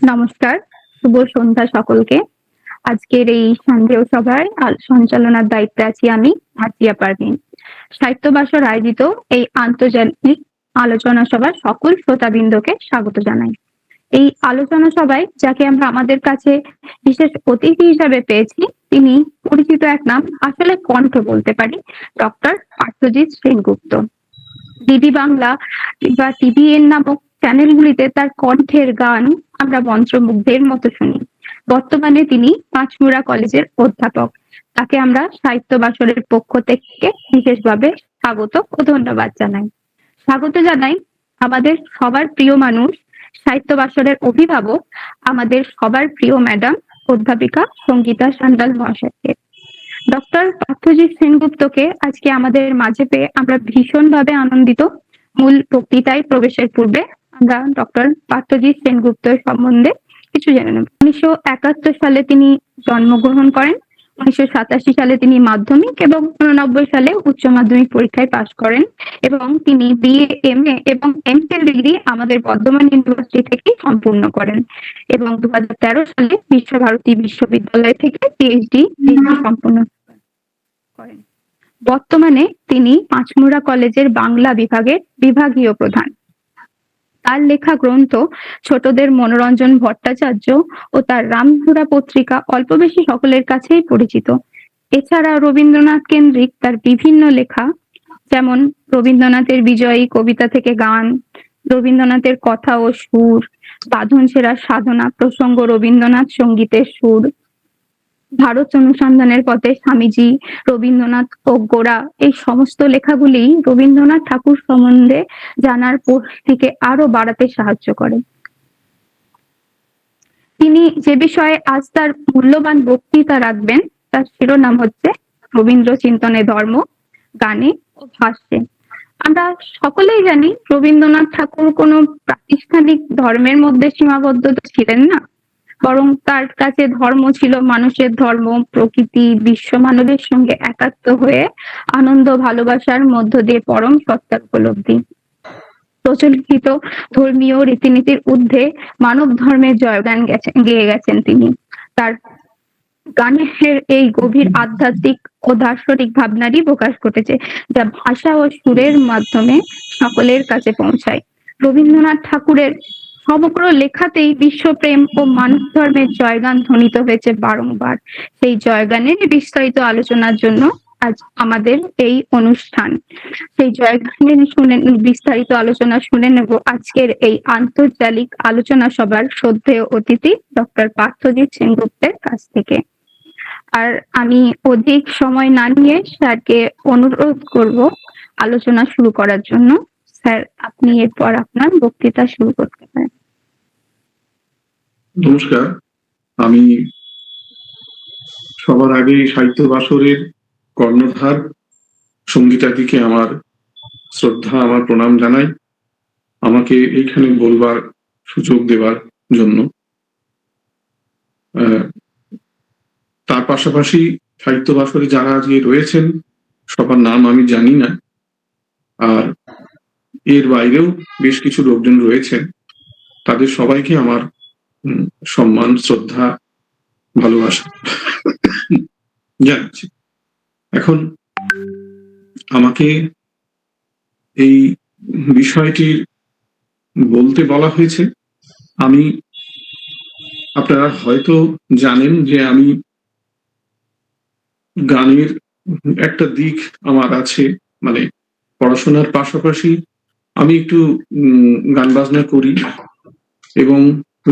নমস্কার, শুভ সন্ধ্যা সকলকে। আজকের এই সন্দেহ সভায় সঞ্চালনার দায়িত্বে আছি আমি, আজিয়া পারভীন। সাহিত্য বাসর আয়োজিত এই আন্তর্জাতিক আলোচনা সভার সকল শ্রোতাবৃন্দকে স্বাগত জানাই। এই আলোচনা সভায় যাকে আমরা আমাদের কাছে বিশেষ অতিথি হিসাবে পেয়েছি, তিনি পরিচিত এক নাম, আসলে কণ্ঠ বলতে পারি, ডক্টর পার্থজিৎ সেনগুপ্ত। ডিডি বাংলা বা টিভিএন নামক চ্যানেলগুলিতে তার কণ্ঠের গান আমরা মন্ত্রমুগ্ধের মতো শুনি। বর্তমানে তিনি পাঁচমুড়া কলেজের অধ্যাপক। তাকে আমরা সাহিত্য বাসরের পক্ষ থেকে বিশেষভাবে স্বাগত ও ধন্যবাদ জানাই। স্বাগত জানাই আমাদের সবার প্রিয় মানুষ, সাহিত্য বাসরের অভিভাবক, আমাদের সবার প্রিয় ম্যাডাম অধ্যাপিকা সঙ্গীতা সান্যাল মহাশয়কে। ডক্টর পার্থজিৎ সেনগুপ্তকে আজকে আমাদের মাঝে পেয়ে আমরা ভীষণভাবে আনন্দিত। মূল বক্তৃতায় প্রবেশের পূর্বে আমরা ডক্টর পার্থজিৎ সেনগুপ্তের সম্বন্ধে কিছু জেনে নেব। 1971 সালে তিনি জন্মগ্রহণ করেন। 1987 সালে তিনি মাধ্যমিক এবং 1989 সালে উচ্চ মাধ্যমিক পরীক্ষায় পাশ করেন এবং তিনি বিএ, এমএ এবং এমফিল ডিগ্রি আমাদের বর্ধমান ইউনিভার্সিটি থেকে সম্পূর্ণ করেন এবং 2013 সালে বিশ্বভারতী বিশ্ববিদ্যালয় থেকে পিএইচডি ডিগ্রি সম্পূর্ণ করেন। বর্তমানে তিনি পাঁচমুড়া কলেজের বাংলা বিভাগের বিভাগীয় প্রধান। তার লেখা গ্রন্থ ছোটদের মনোরঞ্জন ভট্টাচার্য ও তার রামধুরা পত্রিকা অল্প বেশি সকলের কাছেই পরিচিত। এছাড়া রবীন্দ্রনাথ কেন্দ্রিক তার বিভিন্ন লেখা, যেমন রবীন্দ্রনাথের বিজয়ী কবিতা থেকে গান, রবীন্দ্রনাথের কথা ও সুর, বাঁধন ছেঁড়া সাধনা প্রসঙ্গ রবীন্দ্রনাথ সঙ্গীতের সুর, ভারত অনুসন্ধানের পথে স্বামীজি, রবীন্দ্রনাথ ও গোরা, এই সমস্ত লেখাগুলি রবীন্দ্রনাথ ঠাকুর সম্বন্ধে জানার পরিধিকে আরো বাড়াতে সাহায্য করে। তিনি যে বিষয়ে আজ তার মূল্যবান বক্তৃতা রাখবেন তার শিরোনাম হচ্ছে রবীন্দ্র চিন্তনে ধর্ম, গানে ও ভাষ্যে। আমরা সকলেই জানি রবীন্দ্রনাথ ঠাকুর কোনো প্রাতিষ্ঠানিক ধর্মের মধ্যে সীমাবদ্ধ ছিলেন না, বরং তার কাছে ধর্ম ছিল মানুষের ধর্ম, প্রকৃতি, বিশ্ব মানবের সঙ্গে একাত্ম হয়ে আনন্দ ভালোবাসার মধ্য দিয়ে পরম সত্তার উপলব্ধি। প্রচলিত ধর্মীয় রীতিনীতির ঊর্ধ্বে মানব ধর্মের জয়গান গেয়ে গেছেন তিনি। তার গানের এই গভীর আধ্যাত্মিক ও দার্শনিক ভাবনারই প্রকাশ ঘটেছে, যা ভাষা ও সুরের মাধ্যমে সকলের কাছে পৌঁছায়। রবীন্দ্রনাথ ঠাকুরের সমগ্র লেখাতেই বিশ্বপ্রেম ও মানব ধর্মের জয়গান ধ্বনিত হয়েছে বারংবার। সেই জয়গানের বিস্তারিত আলোচনার জন্য আজ আমাদের এই অনুষ্ঠান। সেই জয়গানের বিস্তারিত আলোচনা শুনে নেব আজকের এই আন্তর্জাতিক আলোচনা সভার শ্রদ্ধেয় অতিথি ডক্টর পার্থজিৎ সেনগুপ্তের কাছ থেকে। আর আমি অধিক সময় না নিয়ে স্যারকে অনুরোধ করব আলোচনা শুরু করার জন্য। স্যার, আপনি এরপর আপনার বক্তৃতা শুরু করতে পারেন। নমস্কার। আমি সবার আগে সাহিত্য বাসরের কর্ণধার সঙ্গীতাদিকে আমার শ্রদ্ধা, আমার প্রণাম জানাই আমাকে এইখানে বলবার সুযোগ দেওয়ার জন্য। তার পাশাপাশি সাহিত্য বাসরে যারা আজকে রয়েছেন সবার নাম আমি জানি না, আর এর বাইরেও বেশ কিছু লোকজন রয়েছেন, তাদের সবাইকে আমার সম্মান, শ্রদ্ধা, ভালোবাসা জানাচ্ছি। এখন আমাকে এই বিষয়টির বলতে বলা হয়েছে। আমি, আপনারা হয়তো জানেন যে আমি গানের একটা দিক আমার আছে, মানে পড়াশোনার পাশাপাশি আমি একটু গান বাজনা করি এবং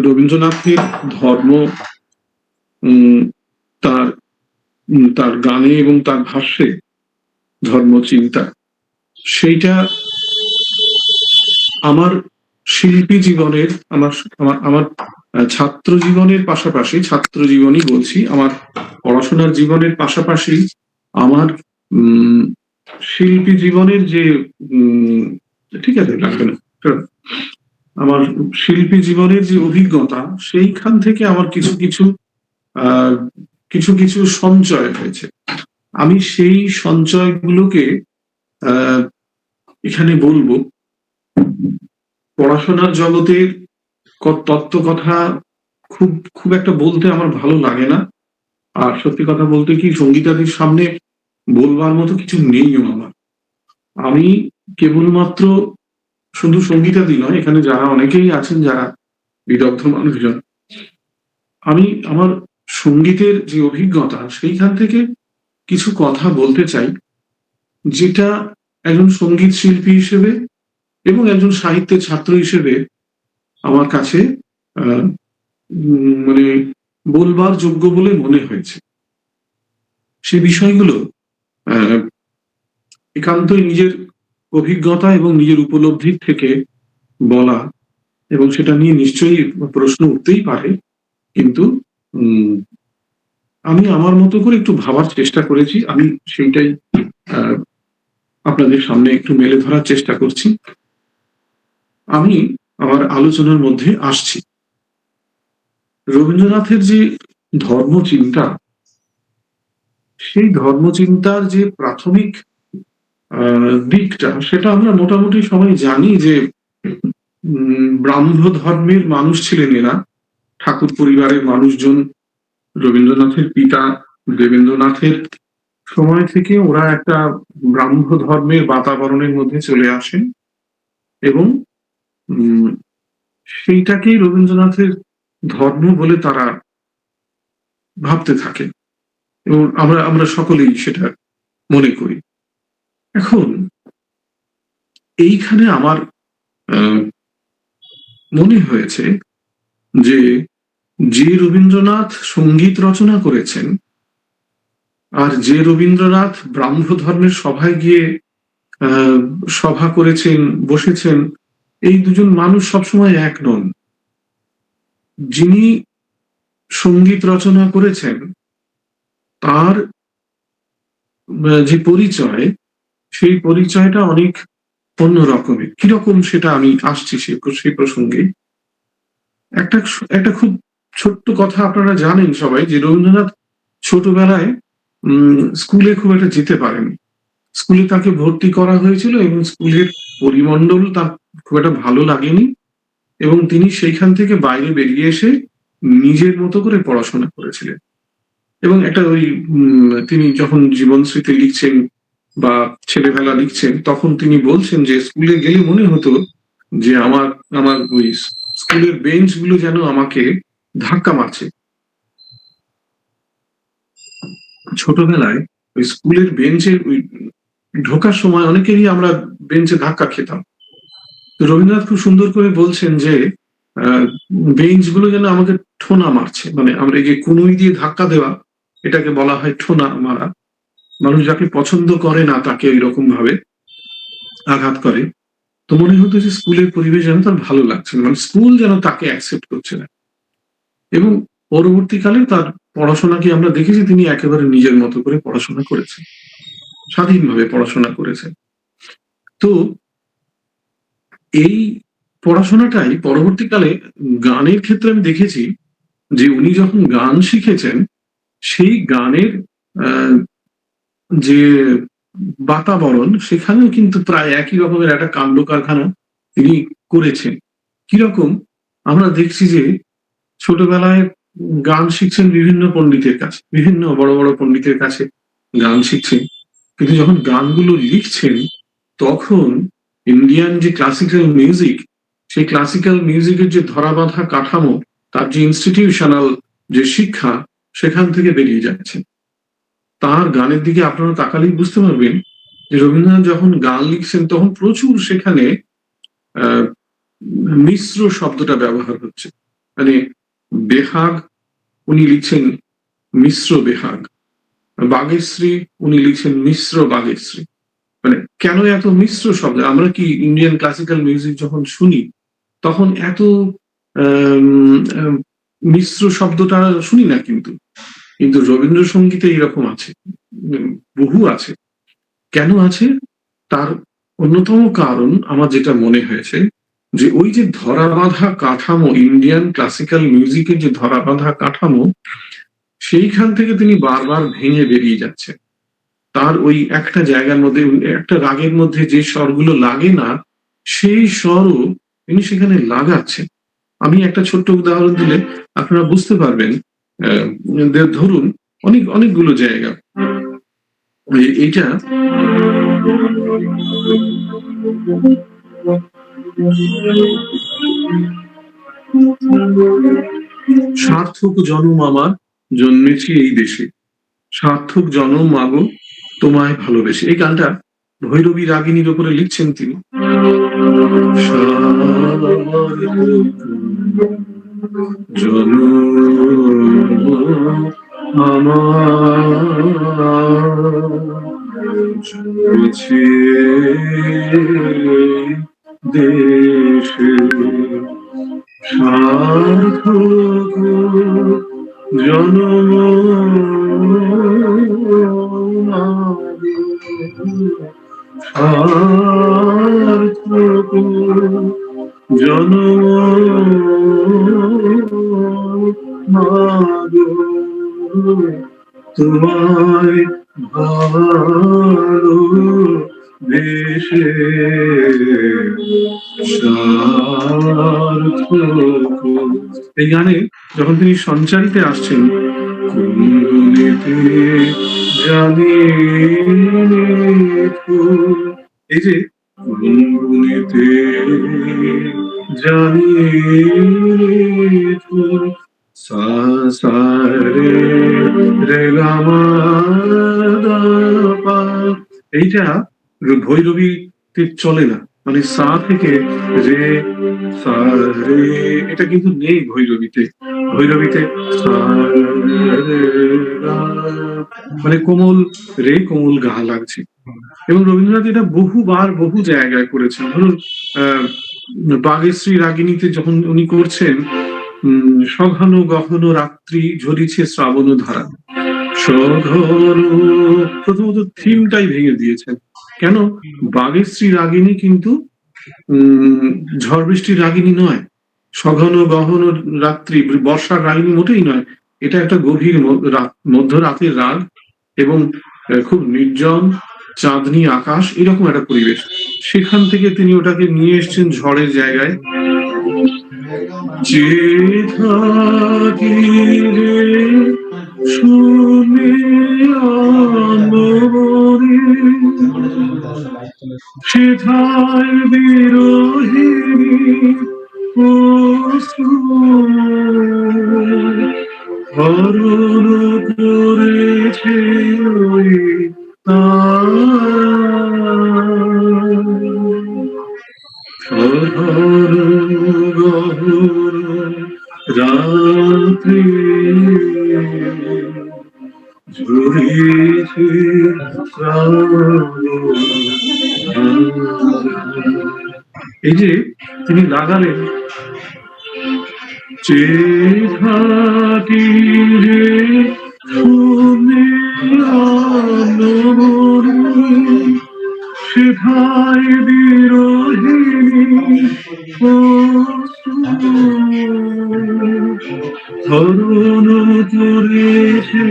রবীন্দ্রনাথের ধর্ম তার তার গানে এবং তার ভাষ্যে ধর্ম চিন্তা, সেইটা আমার শিল্পী জীবনের, আমার ছাত্র জীবনের পাশাপাশি, ছাত্র জীবনই বলছি, আমার পড়াশোনার জীবনের পাশাপাশি আমার শিল্পী জীবনের যে ঠিক আছে লাগবে না, আমার শিল্পী জীবনের যে অভিজ্ঞতা, সেইখান থেকে আমার কিছু কিছু সঞ্চয় হয়েছে। আমি সেই সঞ্চয়গুলোকে এখানে বলবো। পড়াশোনার জগতের তত্ত্ব কথা খুব খুব একটা বলতে আমার ভালো লাগে না। আর সত্যি কথা বলতে কি, সঙ্গীতাদির সামনে বলবার মতো কিছু নেইও আমার। আমি কেবলমাত্র শুধু সঙ্গীতাদি নয়, এখানে যারা অনেকেই আছেন যারা বিদগ্ধ মানুষজন, আমি আমার সঙ্গীতের যে অভিজ্ঞতা সেইখান থেকে কিছু কথা বলতে চাই, যেটা একজন সঙ্গীত শিল্পী হিসেবে এবং একজন সাহিত্যের ছাত্র হিসেবে আমার কাছে আহ, মানে বলবার যোগ্য বলে মনে হয়েছে। সে বিষয়গুলো আহ, একান্তই নিজের অভিজ্ঞতা এবং নিজের উপলব্ধির থেকে বলা, এবং সেটা নিয়ে নিশ্চয়ই প্রশ্ন উঠতেই পারে, কিন্তু উম, আমি আমার মতো করে একটু ভাবার চেষ্টা করেছি। আমি সেইটাই আহ, আপনাদের সামনে একটু মেলে ধরার চেষ্টা করছি। আমি আমার আলোচনার মধ্যে আসছি। রবীন্দ্রনাথের যে ধর্মচিন্তা, সেই ধর্মচিন্তার যে প্রাথমিক দিকটা, সেটা আমরা মোটামুটি সবাই জানি যে ব্রাহ্ম ধর্মের মানুষ ছিলেন এরা, ঠাকুর পরিবারের মানুষজন। রবীন্দ্রনাথের পিতা দেবেন্দ্রনাথের সময় থেকে ওরা একটা ব্রাহ্ম ধর্মের বাতাবরণের মধ্যে চলে আসেন, এবং উম, সেইটাকেই রবীন্দ্রনাথের ধর্ম বলে তারা ভাবতে থাকে, এবং আমরা আমরা সকলেই সেটা মনে করি। এখন এইখানে আমার আহ, মনে হয়েছে যে যে রবীন্দ্রনাথ সঙ্গীত রচনা করেছেন, আর যে রবীন্দ্রনাথ ব্রাহ্ম ধর্মের সভায় গিয়ে আহ, সভা করেছেন, বসেছেন, এই দুজন মানুষ সবসময় এক নন। যিনি সঙ্গীত রচনা করেছেন তার যে পরিচয়, সেই পরিচয়টা অনেক অন্য রকমের। কিরকম সেটা আমি আসছি সেই প্রসঙ্গে। একটা একটা খুব ছোট্ট কথা আপনারা জানেন সবাই, যে রবীন্দ্রনাথ ছোটবেলায় স্কুলে খুব একটা যেতে পারেনি। স্কুলে তাকে ভর্তি করা হয়েছিল এবং স্কুলের পরিমণ্ডল তার খুব একটা ভালো লাগেনি, এবং তিনি সেইখান থেকে বাইরে বেরিয়ে এসে নিজের মতো করে পড়াশোনা করেছিলেন। এবং একটা ওই তিনি যখন জীবন স্মৃতি লিখছেন বা ছেলেবেলা লিখছেন, তখন তিনি বলছেন যে স্কুলে গেলে মনে হতো যে আমার আমার ওই স্কুলের বেঞ্চ গুলো যেন আমাকে ধাক্কা মারছে। ছোটবেলায় ওই স্কুলের বেঞ্চে ওই ঢোকার সময় অনেকেরই আমরা বেঞ্চে ধাক্কা খেতাম। তো রবীন্দ্রনাথ খুব সুন্দর করে বলছেন যে বেঞ্চ গুলো যেন আমাকে ঠোনা মারছে, মানে আমরা এই যে কুনুই দিয়ে ধাক্কা দেওয়া, এটাকে বলা হয় ঠোনা মারা। মানুষ যাকে পছন্দ করে না তাকে ওইরকম ভাবে আঘাত করে। তো মনে হতো যে স্কুলের পরিবেশ যেন তার ভালো লাগছে না, মানে স্কুল যেন তাকে অ্যাকসেপ্ট করছে না। এবং পরবর্তীকালে তার পড়াশোনাকে আমরা দেখেছি, তিনি একেবারে নিজের মতো করে পড়াশোনা করেছেন, স্বাধীনভাবে পড়াশোনা করেছেন। তো এই পড়াশোনাটাই পরবর্তীকালে গানের ক্ষেত্রে আমি দেখেছি যে উনি যখন গান শিখেছেন, সেই গানের আহ, যে বাতাবরণ, সেখানেও কিন্তু প্রায় একই রকমের একটা কাণ্ড কারখানা তিনি করেছেন। কিরকম? আমরা দেখছি যে ছোটবেলায় গান শিখছেন বিভিন্ন পণ্ডিতের কাছে, বিভিন্ন বড় বড় পণ্ডিতের কাছে গান শিখছেন, কিন্তু যখন গানগুলো লিখছেন, তখন ইন্ডিয়ান যে ক্লাসিক্যাল মিউজিক, সেই ক্লাসিক্যাল মিউজিকের যে ধরাবাঁধা কাঠামো, তার যে ইনস্টিটিউশনাল যে শিক্ষা, সেখান থেকে বেরিয়ে যাচ্ছে। তার গানের দিকে আপনারা তাকালেই বুঝতে পারবেন যে রবীন্দ্রনাথ যখন গান লিখছেন তখন প্রচুর সেখানে আহ মিশ্র শব্দটা ব্যবহার হচ্ছে। মানে বেহাগ উনি লিখছেন মিশ্র বেহাগ, বাগেশ্রী উনি লিখছেন মিশ্র বাগেশ্রী। মানে কেন এত মিশ্র শব্দ? আমরা কি ইন্ডিয়ান ক্লাসিক্যাল মিউজিক যখন শুনি, তখন এত আম, আম, মিশ্র শব্দটা শুনি না, কিন্তু কিন্তু রবীন্দ্রসঙ্গীতে এরকম আছে, বহু আছে। কেন আছে? তার অন্যতম কারণ আমার যেটা মনে হয়েছে, যে ওই যে ধরাবাঁধা কাঠামো, ইন্ডিয়ান ক্লাসিক্যাল মিউজিকের যে ধরাবাঁধা কাঠামো, সেইখান থেকে তিনি বারবার ভেঙে বেরিয়ে যাচ্ছেন। তার ওই একটা জায়গার মধ্যে, একটা রাগের মধ্যে যে স্বরগুলো লাগে না, সেই স্বরও তিনি সেখানে লাগাচ্ছেন। আমি একটা ছোট্ট উদাহরণ দিলে আপনারা বুঝতে পারবেন। ধরুন অনেকগুলো জায়গা, এইটা সার্থক জনম আমার জন্মেছি এই দেশে, সার্থক জনম মাগো তোমায় ভালোবেসে। এই গানটা ভৈরবী রাগিনীর উপরে লিখছেন তিনি। জনম আমার দেশে সার্থক জনম সার্থক জনম মাগো তোমায় ভালো দেশে সার্থক। এই গানে যখন তিনি সঞ্চারিতে আসছেন, কুঞ্জনেতে জানি এই যে কুঞ্জনেতে জানি সা সা রে রে গা মা দা পা, এইটা ভৈরবীতে চলে না, মানে সা থেকে রে সা রে, এটা কিন্তু নেই ভৈরবীতে। ভৈরবীতে সা রে গা, মানে কোমল রে কোমল গা লাগছে। এবং রবীন্দ্রনাথ এটা বহুবার বহু জায়গায় করেছেন। ধরুন বাগেশ্রী রাগিনীতে যখন উনি করছেন, সঘন গহন রাত্রি ঝরিছে শ্রাবণ ধারা, সঘন, প্রথমত থিমটাই ভেঙে দিয়েছেন। কেন? বাগেশ্রী রাগিনী কিন্তু ঝড় বৃষ্টির রাগিনী নয়, সঘন গহন রাত্রি বর্ষার রাগিনী মোটেই নয়। এটা একটা গভীর মধ্যরাতের রাগ, এবং খুব নির্জন চাঁদনি আকাশ, এরকম একটা পরিবেশ। সেখান থেকে তিনি ওটাকে নিয়ে এসছেন ঝড়ের জায়গায়। যে থাকি রে শুনে আনবরে, সেথায় বিরোহিণী অশ্রু হরণ করেছে ওই সধর গহন রাত্রি ঝরিছে শ্রাবণ। এই যে তিনি লাগালেন, যে থাকি রে শুনে আনবরে, সেথায় বিরোহিণী হরণ করেছে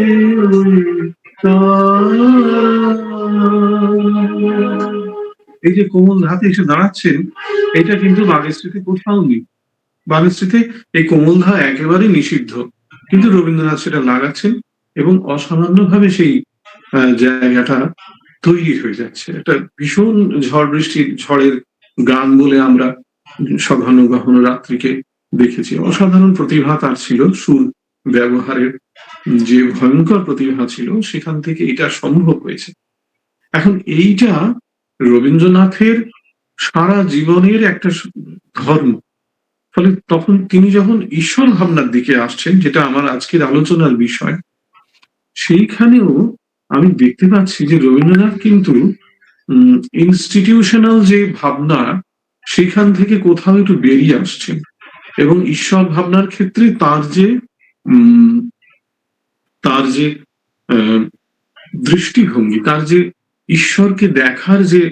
এই যে কোমল ধাতে এসে দাঁড়াচ্ছেন, এটা কিন্তু বাগেশ্রীতে কোথাও নেই। বাগেশ্রীতে এই কোমল ধা একেবারে নিষিদ্ধ, কিন্তু রবীন্দ্রনাথ সেটা লাগাচ্ছেন এবং অসামান্য ভাবে সেই জায়গাটা তৈরি হয়ে যাচ্ছে। একটা ভীষণ ঝড় বৃষ্টির ঝড়ের গান বলে আমরা সঘন গহন রাত্রিকে দেখেছি। অসাধারণ প্রতিভা তার ছিল, সুর ব্যবহারের যে ভয়ঙ্কর প্রতিভা ছিল, সেখান থেকে এটা সম্ভব হয়েছে। এখন এইটা রবীন্দ্রনাথের সারা জীবনের একটা ধর্ম। ফলে তখন তিনি যখন ঈশ্বর ভাবনার দিকে আসছেন, যেটা আমার আজকের আলোচনার বিষয়, সেইখানেও আমি দেখতে পাচ্ছি যে রবীন্দ্রনাথ কিন্তু ইনস্টিটিউশনাল যে ভাবনা, সেখান থেকে কোথাও একটু বেরিয়ে আসছেন, এবং ঈশ্বর ভাবনার ক্ষেত্রে তার যে দৃষ্টিভঙ্গি, তার যে ঈশ্বরকে দেখার যে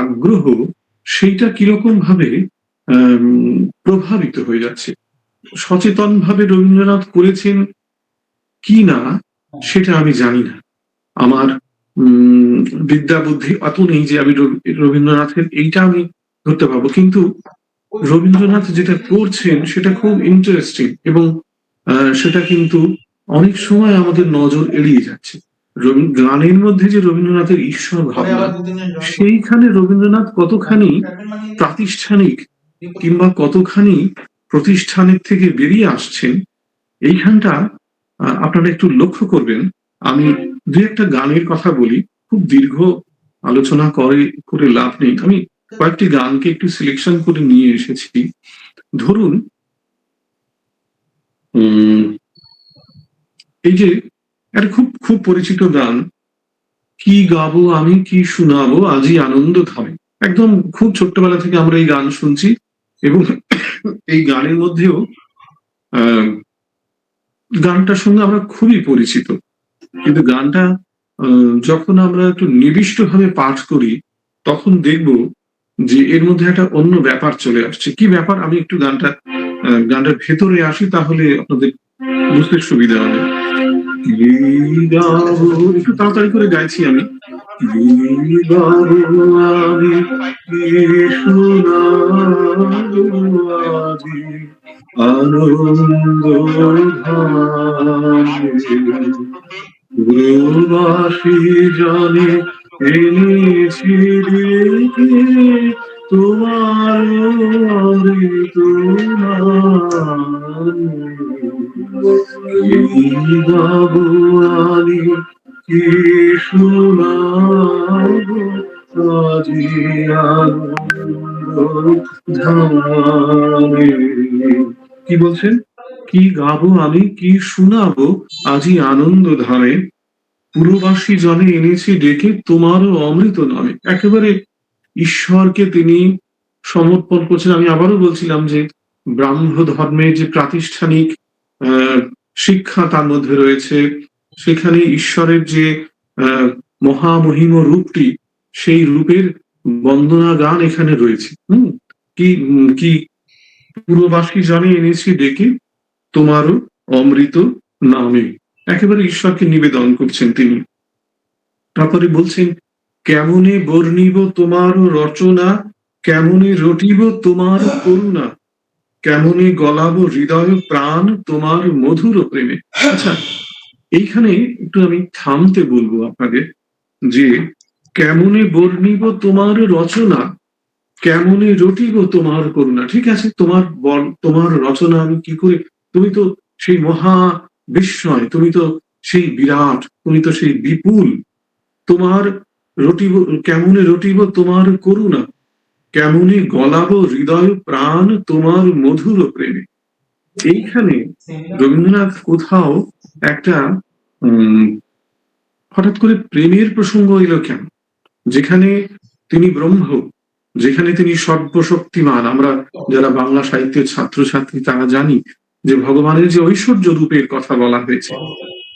আগ্রহ, সেইটা কিরকম ভাবে প্রভাবিত হয়ে যাচ্ছে। সচেতন ভাবে রবীন্দ্রনাথ করেছেন কি না সেটা আমি জানি না, আমার বিদ্যা বুদ্ধি অত নেই যে আমি রবীন্দ্রনাথের এইটা আমি ধরতে পারবো। কিন্তু রবীন্দ্রনাথ যেটা করছেন সেটা খুব ইন্টারেস্টিং, এবং সেটা কিন্তু অনেক সময় আমাদের নজর এড়িয়ে যাচ্ছে। গানের মধ্যে যে রবীন্দ্রনাথের ঈশ্বর ভাবনা, সেইখানে রবীন্দ্রনাথ কতখানি প্রাতিষ্ঠানিক কিংবা কতখানি প্রতিষ্ঠানের থেকে বেরিয়ে আসছেন, এইখানটা আপনারা একটু লক্ষ্য করবেন। আমি দু একটা গানের কথা বলি, খুব দীর্ঘ আলোচনা করে লাভ নেই। আমি কয়েকটি গানকে একটু সিলেকশন করে নিয়ে এসেছি। ধরুন এই যে একটা খুব খুব পরিচিত গান, কি গাবো আমি কি শোনাবো আজি আনন্দ ধামে। একদম খুব ছোট্টবেলা থেকে আমরা এই গান শুনছি, এবং এই গানের মধ্যেও গানটার সঙ্গে আমরা খুবই পরিচিত। কিন্তু গানটা যখন আমরা একটু নিবিষ্ট ভাবে পাঠ করি, তখন দেখব যে এর মধ্যে একটা অন্য ব্যাপার চলে আসছে। কি ব্যাপার, আমি একটু গানটার ভেতরে আসি, তাহলে আপনাদের বুঝতে সুবিধা হবে। একটু তাড়াতাড়ি করে গাইছি আমি। আমি আনন্দ গুরুবাসী জানে এনেছি ডেকে তোমার অমৃত গাবো আমি কি শোনাবো আজি আনন্দ ধামে। কি বলছেন? কি গাবো আমি কি শোনাবো আজি আনন্দ ধামে, পুরবাসী জনে এনেছি ডেকে তোমারও অমৃত নামে। একেবারে ঈশ্বরকে তিনি সমর্পণ করছেন। আমি আবারও বলছিলাম যে ব্রাহ্ম ধর্মের যে প্রাতিষ্ঠানিক শিক্ষা তার মধ্যে রয়েছে, সেখানে ঈশ্বরের যে মহামহিম রূপটি, সেই রূপের বন্দনা গান এখানে রয়েছে। কি কি পুরবাসী জনে এনেছি ডেকে তোমারও অমৃত নামে, একেবারে ঈশ্বরকে নিবেদন করছেন তিনি। তারপরে বলছেন, কেমনে বর্ণিব তোমার রচনা, কেমনে রটিব তোমার করুণা, কেমনে গলাবো হৃদয় প্রাণ তোমার মধুর প্রেমে। আচ্ছা, এইখানে একটু আমি থামতে বলবো আপনাদের, যে কেমনে বর্ণিব তোমার রচনা, কেমনে রটিব তোমার করুণা। ঠিক আছে, তোমার রচনা আমি কি করে, তুমি তো সেই মহা বিস্ময়, তুমি তো সেই বিরাট, তুমি তো সেই বিপুল। তোমার রটিব, কেমনে রটিব তোমার করুণা, কেমনে গলাবো হৃদয় প্রাণ তোমার মধুর প্রেমে। এইখানে রবীন্দ্রনাথ কোথাও একটা হঠাৎ করে প্রেমের প্রসঙ্গ এলো কেন? যেখানে তিনি ব্রহ্ম, যেখানে তিনি সর্বশক্তিমান। আমরা যারা বাংলা সাহিত্যের ছাত্রছাত্রী তারা জানি যে ভগবানের যে ঐশ্বর্য রূপের কথা বলা হয়েছে,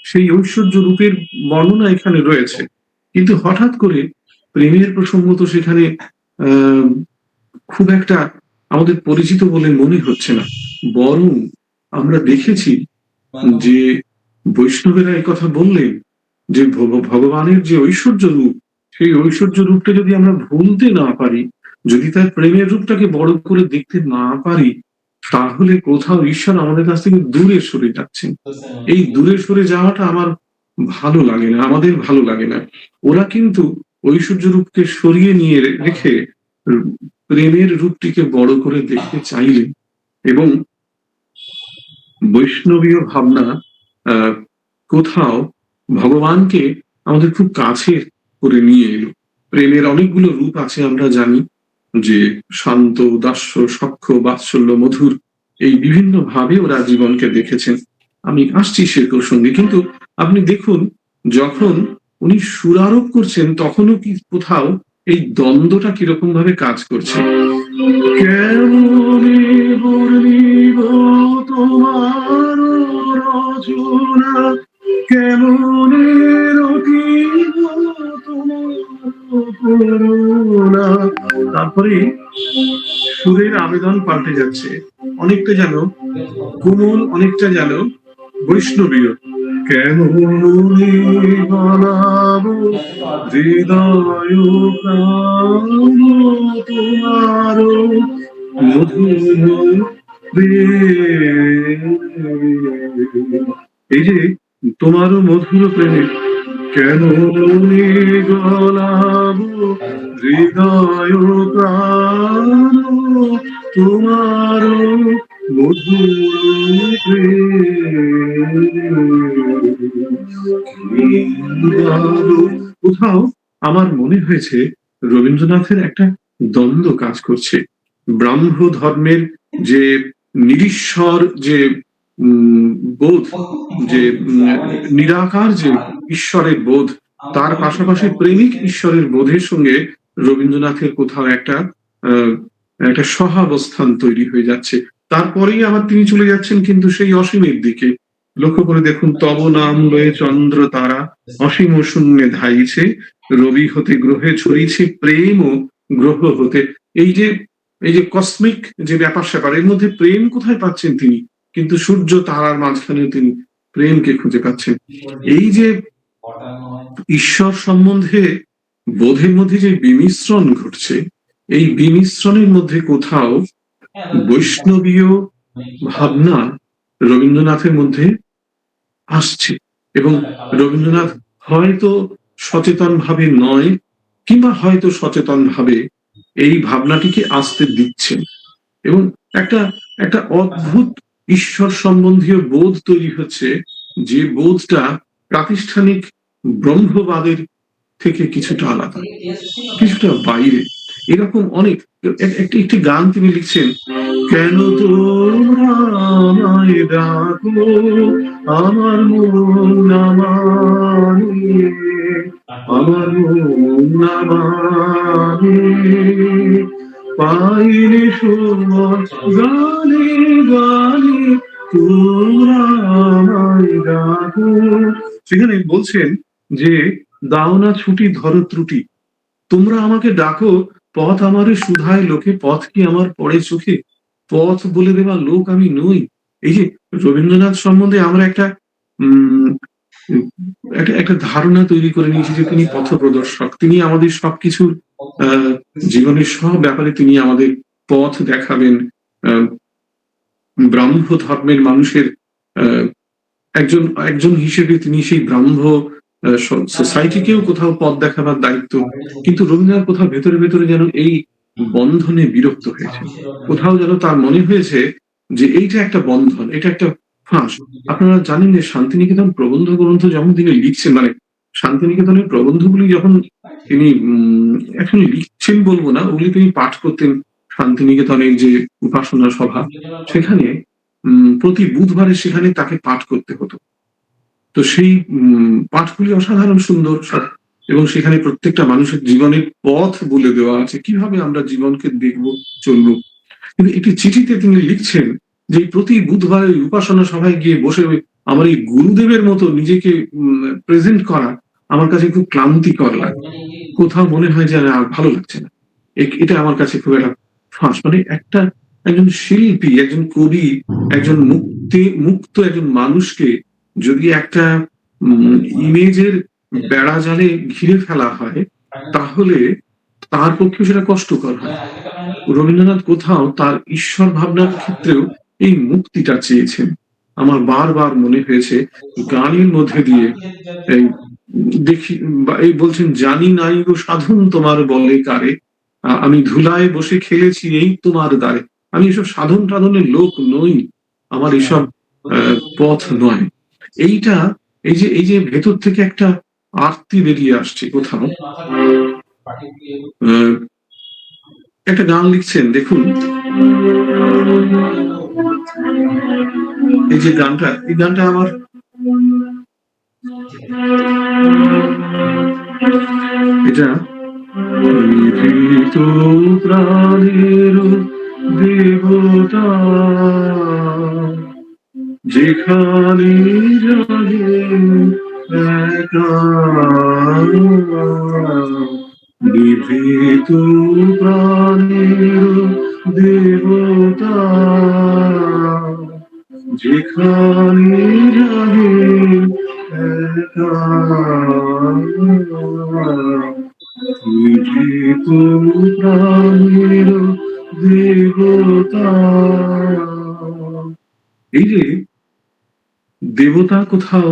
সেই ঐশ্বর্য রূপের বর্ণনা এখানে রয়েছে। কিন্তু হঠাৎ করে প্রেমের প্রসঙ্গ তো সেখানে খুব একটা আমাদের পরিচিত বলে মনে হচ্ছে না। বরং আমরা দেখেছি যে বৈষ্ণবেরা এই কথা বললেন যে ভগবানের যে ঐশ্বর্য রূপ, সেই ঐশ্বর্য রূপটা যদি আমরা ভুলতে না পারি, যদি তার প্রেমের রূপটাকে বড় করে দেখতে না পারি, তাহলে কোথাও ঈশ্বর আমাদের কাছ থেকে দূরে সরে যাচ্ছেন। এই দূরে সরে যাওয়াটা আমার ভালো লাগে না, আমাদের ভালো লাগে না। ওরা কিন্তু ঐশ্বর্য রূপকে সরিয়ে নিয়ে রেখে প্রেমের রূপটিকে বড় করে দেখতে চাইলেন, এবং বৈষ্ণবীয় ভাবনা কোথাও ভগবানকে আমাদের খুব কাছে করে নিয়ে এলো। প্রেমের অনেকগুলো রূপ আছে, আমরা জানি যে শান্ত, দাস্য, সখ্য, বাৎসল্য, মধুর, এই বিভিন্ন ভাবে ওরা জীবনকে দেখেছেন। আমি আসছি সে প্রসঙ্গে, কিন্তু আপনি দেখুন যখন উনি সুরারোপ করছেন, তখনও কি কোথাও এই দ্বন্দ্বটা কিরকম ভাবে কাজ করছে। কেমনে বর্ণিব তোমার রচনা, কেমনে রটিব তোমার করুণা। তারপরে সুরের আবেদন পাল্টে যাচ্ছে, অনেকটা যেন কোমল, অনেকটা যেন বৈষ্ণবীয়। কেমনে বানাবো হৃদয় প্রাণ তোমার মধুর প্রেম। এই যে তোমারও মধুর প্রেমে কেন গলাবো হৃদয় প্রাণ, তোমার মধুর প্রেম। কোথাও আমার মনে হয়েছে রবীন্দ্রনাথের একটা দ্বন্দ্ব কাজ করছে। ব্রাহ্ম ধর্মের যে নিরীশ্বর যে উম, বোধ, যে নিরাকার যে ঈশ্বরের বোধ, তার পাশাপাশি প্রেমিক ঈশ্বরের বোধের সঙ্গে রবীন্দ্রনাথের কোথাও একটা সহাবস্থান তৈরি হয়ে যাচ্ছে। তারপরেই আবার তিনি চলে যাচ্ছেন কিন্তু সেই অসীমের দিকে। লক্ষ্য করে দেখুন, তব নাম লয়ে চন্দ্র তারা অসীম শূন্যে ধাইছে, রবি হতে গ্রহে ছড়িছে প্রেম ও গ্রহ হতে। এই যে এই যে কসমিক যে ব্যাপার স্যাপার, এর মধ্যে প্রেম কোথায় পাচ্ছেন তিনি? কিন্তু সূর্য তারার মাঝখানেও তিনি প্রেমকে খুঁজে পাচ্ছেন। এই যে ঈশ্বর সম্বন্ধে বোধের মধ্যে যে বিমিশ্রণ ঘটছে, এই বিমিশ্রণের মধ্যে কোথাও বৈষ্ণবীয় ভাবনা রবীন্দ্রনাথের মধ্যে আসছে, এবং রবীন্দ্রনাথ হয়তো সচেতন ভাবে নয়, কিংবা হয়তো সচেতন ভাবে এই ভাবনাটিকে আসতে দিচ্ছেন, এবং একটা একটা অদ্ভুত ঈশ্বর সম্বন্ধীয় বোধ তৈরি হচ্ছে, যে বোধটা প্রাতিষ্ঠানিক ব্রহ্মবাদের থেকে কিছুটা আলাদা, কিছুটা বাইরে। এরকম অনেক একটি একটি গান তিনি লিখছেন, কেন তোমরা আমায় ডাকো আমার মন না মানে, আমার মন না মানে, পাইলে সময় গানে গানে তোমরা আমায় ডাকো। সেখানে বলছেন যে দাও না ছুটি ধরো ত্রুটি, তোমরা আমাকে ডাকো, পথ আমারে সুধায় লোকে, পথ কি আমার পড়ে চোখে, পথ বলে দেওয়া লোক আমি নই। এই যে রবীন্দ্রনাথ সম্বন্ধে আমরা উম একটা একটা ধারণা তৈরি করে নিয়েছি যে তিনি পথ প্রদর্শক, তিনি আমাদের সবকিছুর জীবনের সব ব্যাপারে তিনি আমাদের পথ দেখাবেন। আহ ব্রাহ্ম ধর্মের মানুষের আহ একজন একজন হিসেবে তিনি সেই ব্রাহ্ম সোসাইটিকেও কোথাও পথ দেখাবার দায়িত্ব। কিন্তু রবীন্দ্রনাথ কোথাও ভেতরে ভেতরে যেন এই বন্ধনে বিরক্ত হয়েছে, কোথাও যেন তার মনে হয়েছে যে এইটা একটা বন্ধন, এটা একটা ফাঁস। আপনারা জানেন যে শান্তিনিকেতন প্রবন্ধ গ্রন্থ যখন তিনি লিখছেন, মানে শান্তিনিকেতনের প্রবন্ধগুলি যখন তিনি এখন লিখছেন বলবো না, ওগুলি তিনি পাঠ করতেন শান্তিনিকেতনের যে উপাসনা সভা, সেখানে প্রতি বুধবারে সেখানে তাকে পাঠ করতে হতো। তো সেই পাঠগুলি অসাধারণ সুন্দর, এবং সেখানে প্রত্যেকটা মানুষের জীবনের পথ বলে দেওয়া আছে, কিভাবে আমরা জীবনকে দেখব, চলবো। কিন্তু একটি চিঠিতে তিনি লিখছেন যে প্রতি বুধবার উপাসনা সভায় গিয়ে বসে আমার এই গুরুদেবের মতো নিজেকে প্রেজেন্ট করা আমার কাছে খুব ক্লান্তিকর লাগে, কোথাও মনে হয় যে আর ভালো লাগছে না। এটা আমার কাছে খুব একটা ফাঁস, মানে একজন শিল্পী, একজন কবি, একজন মুক্ত একজন মানুষকে যদি একটা ইমেজের বেড়া জালে ঘিরে ফেলা হয়, তাহলে তার পক্ষে সেটা কষ্টকর হয়। রবীন্দ্রনাথ কোথাও তার ঈশ্বর ভাবনার ক্ষেত্রেও এই মুক্তিটা চেয়েছেন। আমার বারবার মনে হয়েছে গানের মধ্যে দিয়ে এই দেখি, এই বলছেন, জানি নাই গো সাধন তোমার বলে কারে, আমি ধুলায় বসে খেলেছি এই তোমার দ্বারে। আমি এসব সাধন টাধনের লোক নই, আমার এসব পথ নয়। এইটা এই যে ভেতর থেকে একটা আরতি বেরিয়ে আসছে কোথাও। একটা গান লিখছেন দেখুন, এই যে গানটা, এই গানটা আমার এটা নিভৃত প্রাণের দেবতা, যেখানে জাগে একা, নিভৃত প্রাণের দেবতা, যেখানে জাগে একা, নিভৃত প্রাণের দেবতা। এই যে দেবতা কোথাও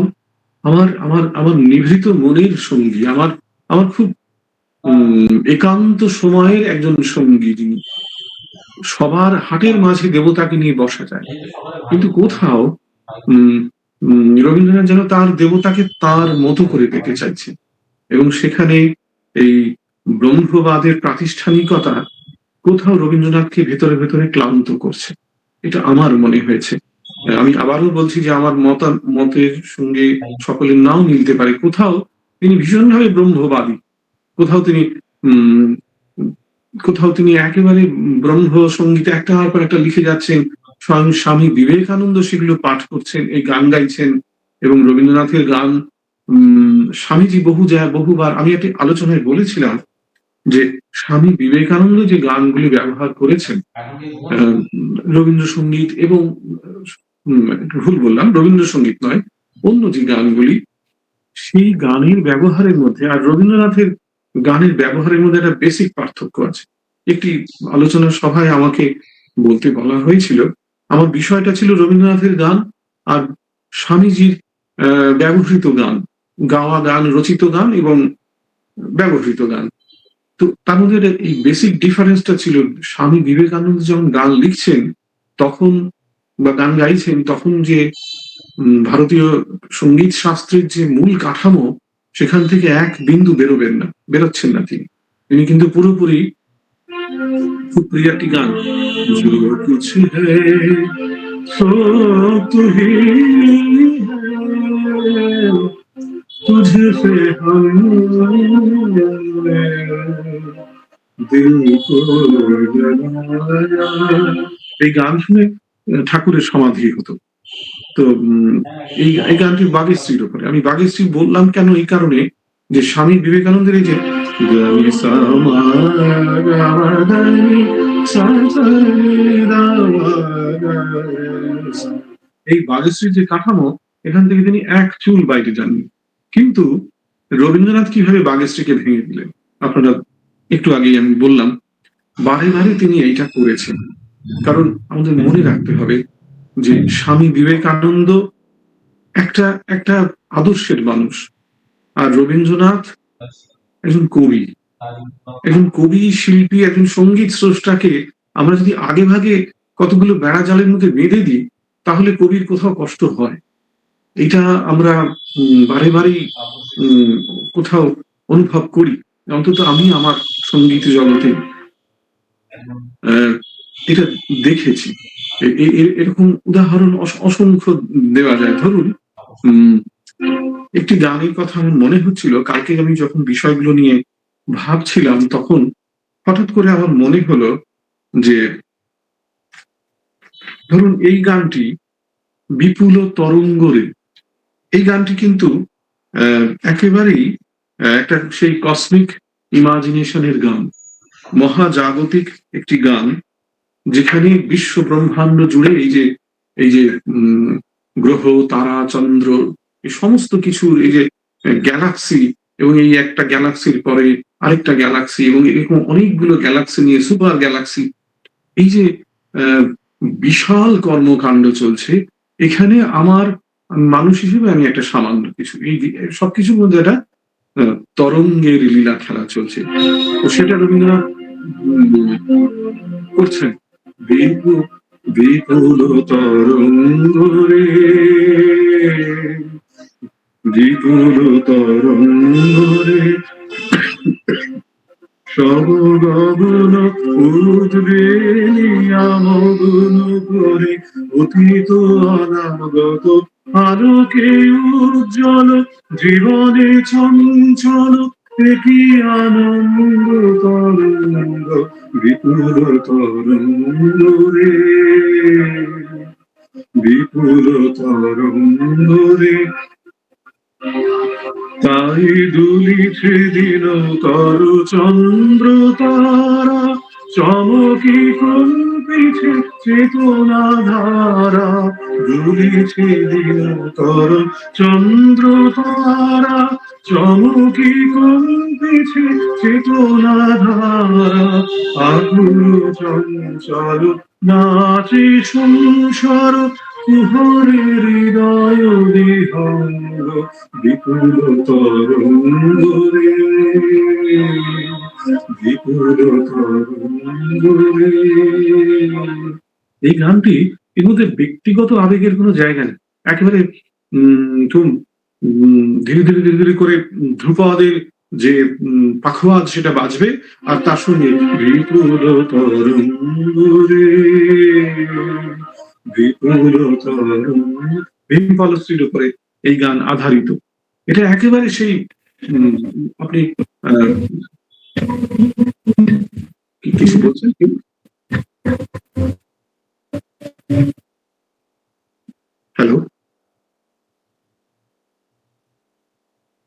আমার আমার আমার নিভৃত মনের সঙ্গী, আমার আমার খুব একান্ত সময়ের একজন সঙ্গী, যিনি সবার হাটের মাঝে দেবতাকে নিয়ে বসা যায়, কিন্তু কোথাও উম রবীন্দ্রনাথ যেন তার দেবতাকে তার মতো করে পেতে চাইছে, এবং সেখানে এই ব্রহ্মবাদের প্রাতিষ্ঠানিকতা কোথাও রবীন্দ্রনাথকে ভেতরে ভেতরে ক্লান্ত করছে। এটা আমার মনে হয়েছে। আমি আবারও বলছি যে আমার মতের সঙ্গে সকলের নাও মিলতে পারে। কোথাও তিনি ভীষণভাবে ব্রহ্মবাদী, কোথাও তিনি উম কোথাও তিনি একেবারে ব্রহ্ম সঙ্গীতে একটার পর একটা লিখে যাচ্ছেন, স্বয়ং স্বামী বিবেকানন্দ সেগুলো পাঠ করছেন, এই গান গাইছেন, এবং রবীন্দ্রনাথের গান স্বামীজি বহুবার, আমি একটি আলোচনায় বলেছিলাম যে স্বামী বিবেকানন্দ যে গানগুলি ব্যবহার করেছেন, রবীন্দ্রসঙ্গীত এবং ভুল বললাম, রবীন্দ্রসঙ্গীত নয়, অন্য যে গানগুলি, সেই গানের ব্যবহারের মধ্যে আর রবীন্দ্রনাথের গানের ব্যবহারের মধ্যে একটা বেসিক পার্থক্য আছে। একটি আলোচনা সভায় আমাকে বলতে বলা হয়েছিল, আমার বিষয়টা ছিল রবীন্দ্রনাথের গান আর স্বামীজির ব্যবহৃত গান, গাওয়া গান, রচিত গান এবং ব্যবহৃত গান। তো তার মধ্যে এই বেসিক ডিফারেন্সটা ছিল, স্বামী বিবেকানন্দ যখন গান লিখছেন তখন বা গান গাইছেন, তখন যে ভারতীয় সঙ্গীত শাস্ত্রের যে মূল কাঠামো, সেখান থেকে এক বিন্দু বেরোচ্ছেন না তিনি। তিনি কিন্তু পুরোপুরি, খুব প্রিয় একটি গান, जो कुछ है सो तू ही है, तुझसे हम दिल को लगाया। এই গান শুনে ঠাকুরের সমাধি হতো। তো এই গানটি বাগেশ্রীর উপরে। আমি বাগেশ্রী বললাম কেন, এই কারণে যে স্বামী বিবেকানন্দের এই যে এই বাগেশ্রীর যে কাঠামো, এখান থেকে তিনি এক চুল বাইরে যাননি। কিন্তু রবীন্দ্রনাথ কিভাবে বাগেশ্রীকে ভেঙে দিলেন, আপনারা একটু আগেই আমি বললাম, বারে বারে তিনি এইটা করেছেন। কারণ আমাদের মনে রাখতে হবে যে স্বামী বিবেকানন্দ একটা একটা আদর্শের মানুষ, আর রবীন্দ্রনাথ একজন কবি, একজন কবি, শিল্পী, একজন সঙ্গীত স্রষ্টাকে আমরা যদি আগে ভাগে কতগুলো বেড়া জালের মধ্যে বেঁধে দিই, তাহলে কবির কোথাও কষ্ট হয়। এটা আমরা বারে বারেই কোথাও অনুভব করি, অন্তত আমি আমার সঙ্গীত জগতে এটা দেখেছি। এরকম উদাহরণ অসংখ্য দেওয়া যায়। ধরুন, একটি গানের কথা আমার মনে হচ্ছিল, কালকে আমি যখন বিষয়গুলো নিয়ে ভাবছিলাম, তখন হঠাৎ করে আমার মনে হলো যে ধরুন এই গানটি বিপুল তরঙ্গরে, এই গানটি কিন্তু একেবারেই একটা সেই কসমিক ইমাজিনেশনের গান, মহাজাগতিক একটি গান, যেখানে বিশ্ব ব্রহ্মাণ্ড জুড়ে এই যে গ্রহ, তারা, চন্দ্র, এই সমস্ত কিছুর এই যে গ্যালাক্সি, এবং এই একটা গ্যালাক্সির পরে আরেকটা গ্যালাক্সি, এবং এরকম অনেকগুলো গ্যালাক্সি নিয়ে সুপার গ্যালাক্সি, এই যে বিশাল কর্মকাণ্ড চলছে এখানে, আমার মানুষ হিসেবে আমি একটা সামান্য কিছু, এই সবকিছুর মধ্যে একটা তরঙ্গের লীলা খেলা চলছে। তো সেটা রবীন্দ্রনাথ করছেন, বিপুল তরঙ্গরে, বিপুল তরঙ্গরে সব গগন উদ্বেলিয়া মগ্ন করে, অতীত অনাগত আলোকে উজ্জ্বল, জীবনে চঞ্চল একই আনন্দ তরঙ্গ, বিপুল তরঙ্গ রে, বিপুল তরঙ্গ রে। তাই দুলিছে দিন তর চন্দ্র তারা, চমকি কম্পিছে চেতনা ধারা, দুলিছে দিন তর চন্দ্র তারা, চমকি কম্পিছে চেতনা ধারা, আকুল চঞ্চল নাচে সংসার, তুহারে হৃদয় বিহঙ্গ বিপুল তরঙ্গ রে, বিপুল তরঙ্গ রে। এই গানটি এর মধ্যে ব্যক্তিগত আবেগের কোনো জায়গা নেই। একেবারে খুব ধীরে ধীরে ধীরে ধীরে করে ধ্রুপদের যে পাখোয়াজ সেটা বাজবে, আর তার সঙ্গে বিপুল তরঙ্গ রে, বিপুল তরঙ্গ, ভীম ফলশ্রীর উপরে এই গান আধারিত। এটা একেবারে সেই আপনি আহ, কিছু বলছেন কি? হ্যালো,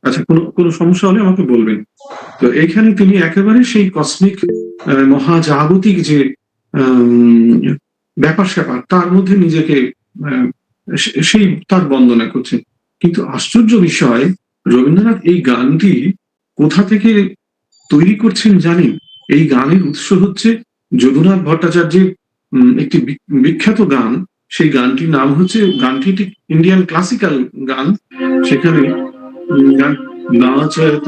আচ্ছা, কোনো সমস্যা হলে আমাকে বলবেন। তো এখানে তিনি একেবারে সেই কসমিক মহাজাগতিক যে ব্যাপার স্যাপার তার মধ্যে নিজেকে আহ, সেই তার বন্দনা করছেন। কিন্তু আশ্চর্য বিষয়, রবীন্দ্রনাথ এই গানটি কোথা থেকে তৈরি করছেন জানেন? এই গানের উৎস হচ্ছে যদুনাথ ভট্টাচার্যের একটি বিখ্যাত গান। সেই গানটির নাম হচ্ছে, গানটি একটি ইন্ডিয়ান ক্লাসিক্যাল গান। সেখানে গান, নাচত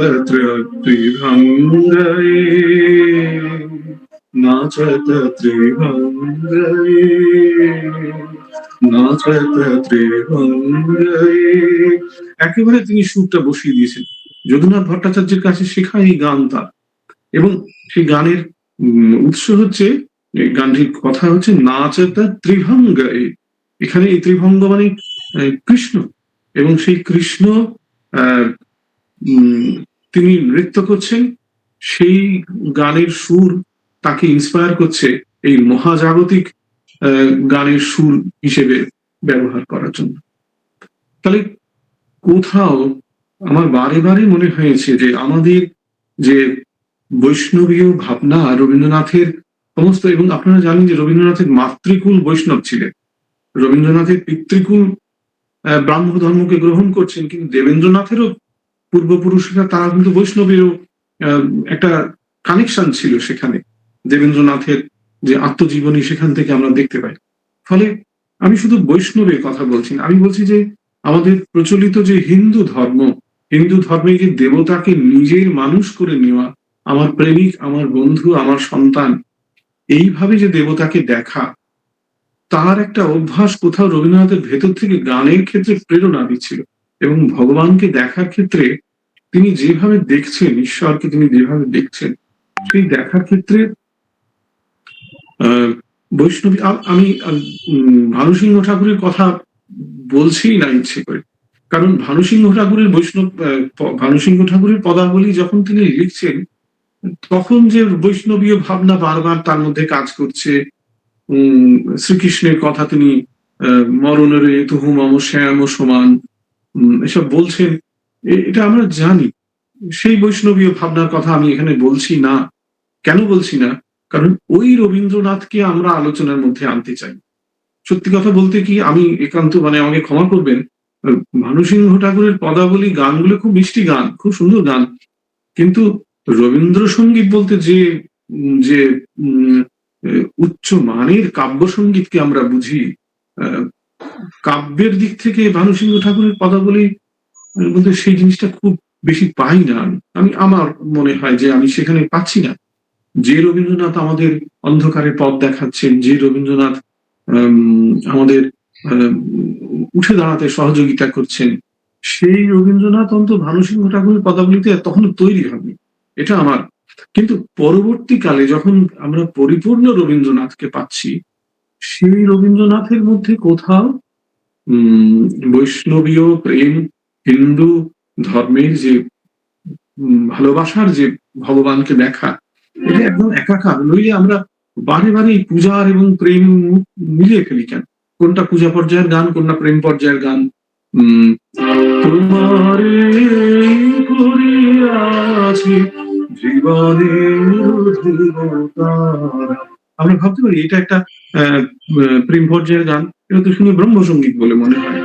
ত্রিভঙ্গয়ে, নাচত ত্রিভঙ্গয়ে, নাচত ত্রিভঙ্গয়ে, একেবারে তিনি সুরটা বসিয়ে দিয়েছেন। যদুনাথ ভট্টাচার্যের কাছে শেখা এই গান তার, এবং সেই গানের উৎস হচ্ছে, গানটির কথা হচ্ছে নাচত ত্রিভঙ্গয়ে। এখানে এই ত্রিভঙ্গ মানে কৃষ্ণ, এবং সেই কৃষ্ণ তিনি নৃত্য করছেন। সেই গানের সুর তাকে ইন্সপায়ার করছে এই মহাজাগতিক গানের সুর হিসেবে ব্যবহার করার জন্য। তাহলে কোথাও আমার বারে বারে মনে হয়েছে যে আমাদের যে বৈষ্ণবীয় ভাবনা রবীন্দ্রনাথের সমস্ত, এবং আপনারা জানেন যে রবীন্দ্রনাথের মাতৃকুল বৈষ্ণব ছিলেন, রবীন্দ্রনাথের পিতৃকুল ব্রাহ্ম ধর্মকে গ্রহণ করছেন, কিন্তু দেবেন্দ্রনাথেরও পূর্বপুরুষরা তারা কিন্তু বৈষ্ণবেরও একটা কানেকশন ছিল সেখানে। দেবেন্দ্রনাথের যে আত্মজীবনী সেখান থেকে আমরা দেখতে পাই। ফলে আমি শুধু বৈষ্ণবের কথা বলছি না, আমি বলছি যে আমাদের প্রচলিত যে হিন্দু ধর্ম, হিন্দু ধর্মে যে দেবতাকে নিজের মানুষ করে নেওয়া, আমার প্রেমিক, আমার বন্ধু, আমার সন্তান, এইভাবে যে দেবতাকে দেখা, তার একটা অভ্যাস কোথাও রবীন্দ্রনাথের ভেতর থেকে গানের ক্ষেত্রে প্রেরণা দিচ্ছিল। এবং ভগবানকে দেখার ক্ষেত্রে তিনি যেভাবে দেখছেন, ঈশ্বরকে তিনি যেভাবে দেখছেন, সেই দেখার ক্ষেত্রে বৈষ্ণবী, আমি ভানুসিংহ ঠাকুরের কথা বলছি না ইচ্ছে করে, কারণ ভানুসিংহ ঠাকুরের ভানুসিংহ ঠাকুরের পদাবলী যখন তিনি লিখছেন, তখন যে বৈষ্ণবীয় ভাবনা বারবার তার মধ্যে কাজ করছে। শ্রীকৃষ্ণের কথা তিনি মরণের তুহু মম শ্যাম সমান এসব বলছেন, এটা আমরা জানি। সেই বৈষ্ণবীয় ভাবনার কথা আমি এখানে বলছি না। কেন বলছি না? কারণ ওই রবীন্দ্রনাথকে আমরা আলোচনার মধ্যে আনতে চাই। সত্যি কথা বলতে কি, আমি একান্ত, মানে আমাকে ক্ষমা করবেন, ভানুসিংহ ঠাকুরের পদাবলী গানগুলো খুব মিষ্টি গান, খুব সুন্দর গান, কিন্তু রবীন্দ্রসঙ্গীত বলতে যে যে উচ্চ মানের কাব্য সঙ্গীতকে আমরা বুঝি, কাব্যের দিক থেকে ভানুসিংহ ঠাকুরের পদাবলী বলতে সেই জিনিসটা খুব বেশি পাই না। আমি আমার মনে হয় যে আমি সেখানে পাচ্ছি না। যে রবীন্দ্রনাথ আমাদের অন্ধকারে পথ দেখাচ্ছেন, যে রবীন্দ্রনাথ আমাদের উঠে দাঁড়াতে সহযোগিতা করছেন, সেই রবীন্দ্রনাথ অন্তত ভানুসিংহ ঠাকুরের পদাবলীতে তখন তৈরি হয়নি, এটা আমার। কিন্তু পরবর্তীকালে যখন আমরা পরিপূর্ণ রবীন্দ্রনাথকে পাচ্ছি, সেই রবীন্দ্রনাথের মধ্যে কোথাও বৈষ্ণবীয় প্রেম, হিন্দু ধর্মের যে ভালোবাসার যে ভগবানকে দেখা, এটা একদম একাকার। নইলে আমরা বারে বারে পূজার এবং প্রেম মিলিয়ে ফেলি কেন? কোনটা পূজা পর্যায়ের গান, কোনটা প্রেম পর্যায়ের গান। তোমারে করিয়াছি জীবনের ধ্রুবতারা, আমরা ভাবতে পারি এটা একটা প্রেম পর্যায়ের গান, এটা তো শুনে ব্রহ্মসঙ্গীত বলে মনে হয়।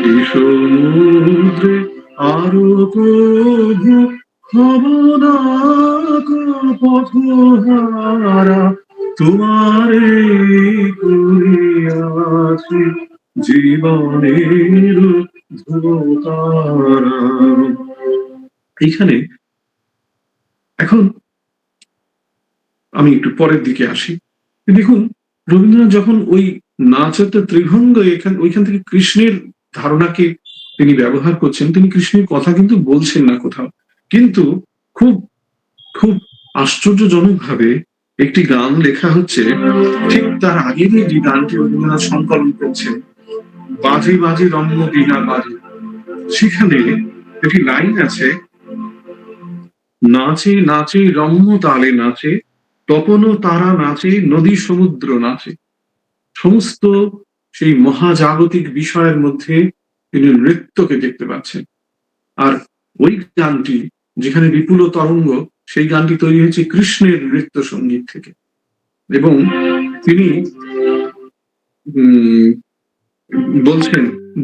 এই সমুদ্রে আরো প্রভু হবনা পথহারা, তোমারে করিয়াছি জীবনের ধ্রুবতারা। এইখানে এখন আমি একটু পরের দিকে আসি। দেখুন, রবীন্দ্রনাথ যখন ওই নাচতে ত্রিভঙ্গ ওইখান থেকে কৃষ্ণের ধারণাকে তিনি ব্যবহার করছেন, তিনি কৃষ্ণের কথা কিন্তু বলছেন না কোথাও, কিন্তু খুব খুব আশ্চর্যজনক ভাবে একটি গান লেখা হচ্ছে, ঠিক তার আগের যে গানটি রবীন্দ্রনাথ সংকলন করছেন, বাজে বাজে রম্য বীণা বাজে, সেখানে একটি লাইন আছে, নাচে নাচে রম্য তালে নাচে, তপন তারা নাচে, নদী সমুদ্র নাচে। সমস্ত সেই মহাজাগতিক বিষয়ের মধ্যে তিনি নৃত্যকে দেখতে পাচ্ছেন। আর ওই গানটি যেখানে বিপুল তরঙ্গ, সেই গানটি তৈরি হয়েছে কৃষ্ণের নৃত্য সঙ্গীত থেকে। এবং তিনি বলছেন,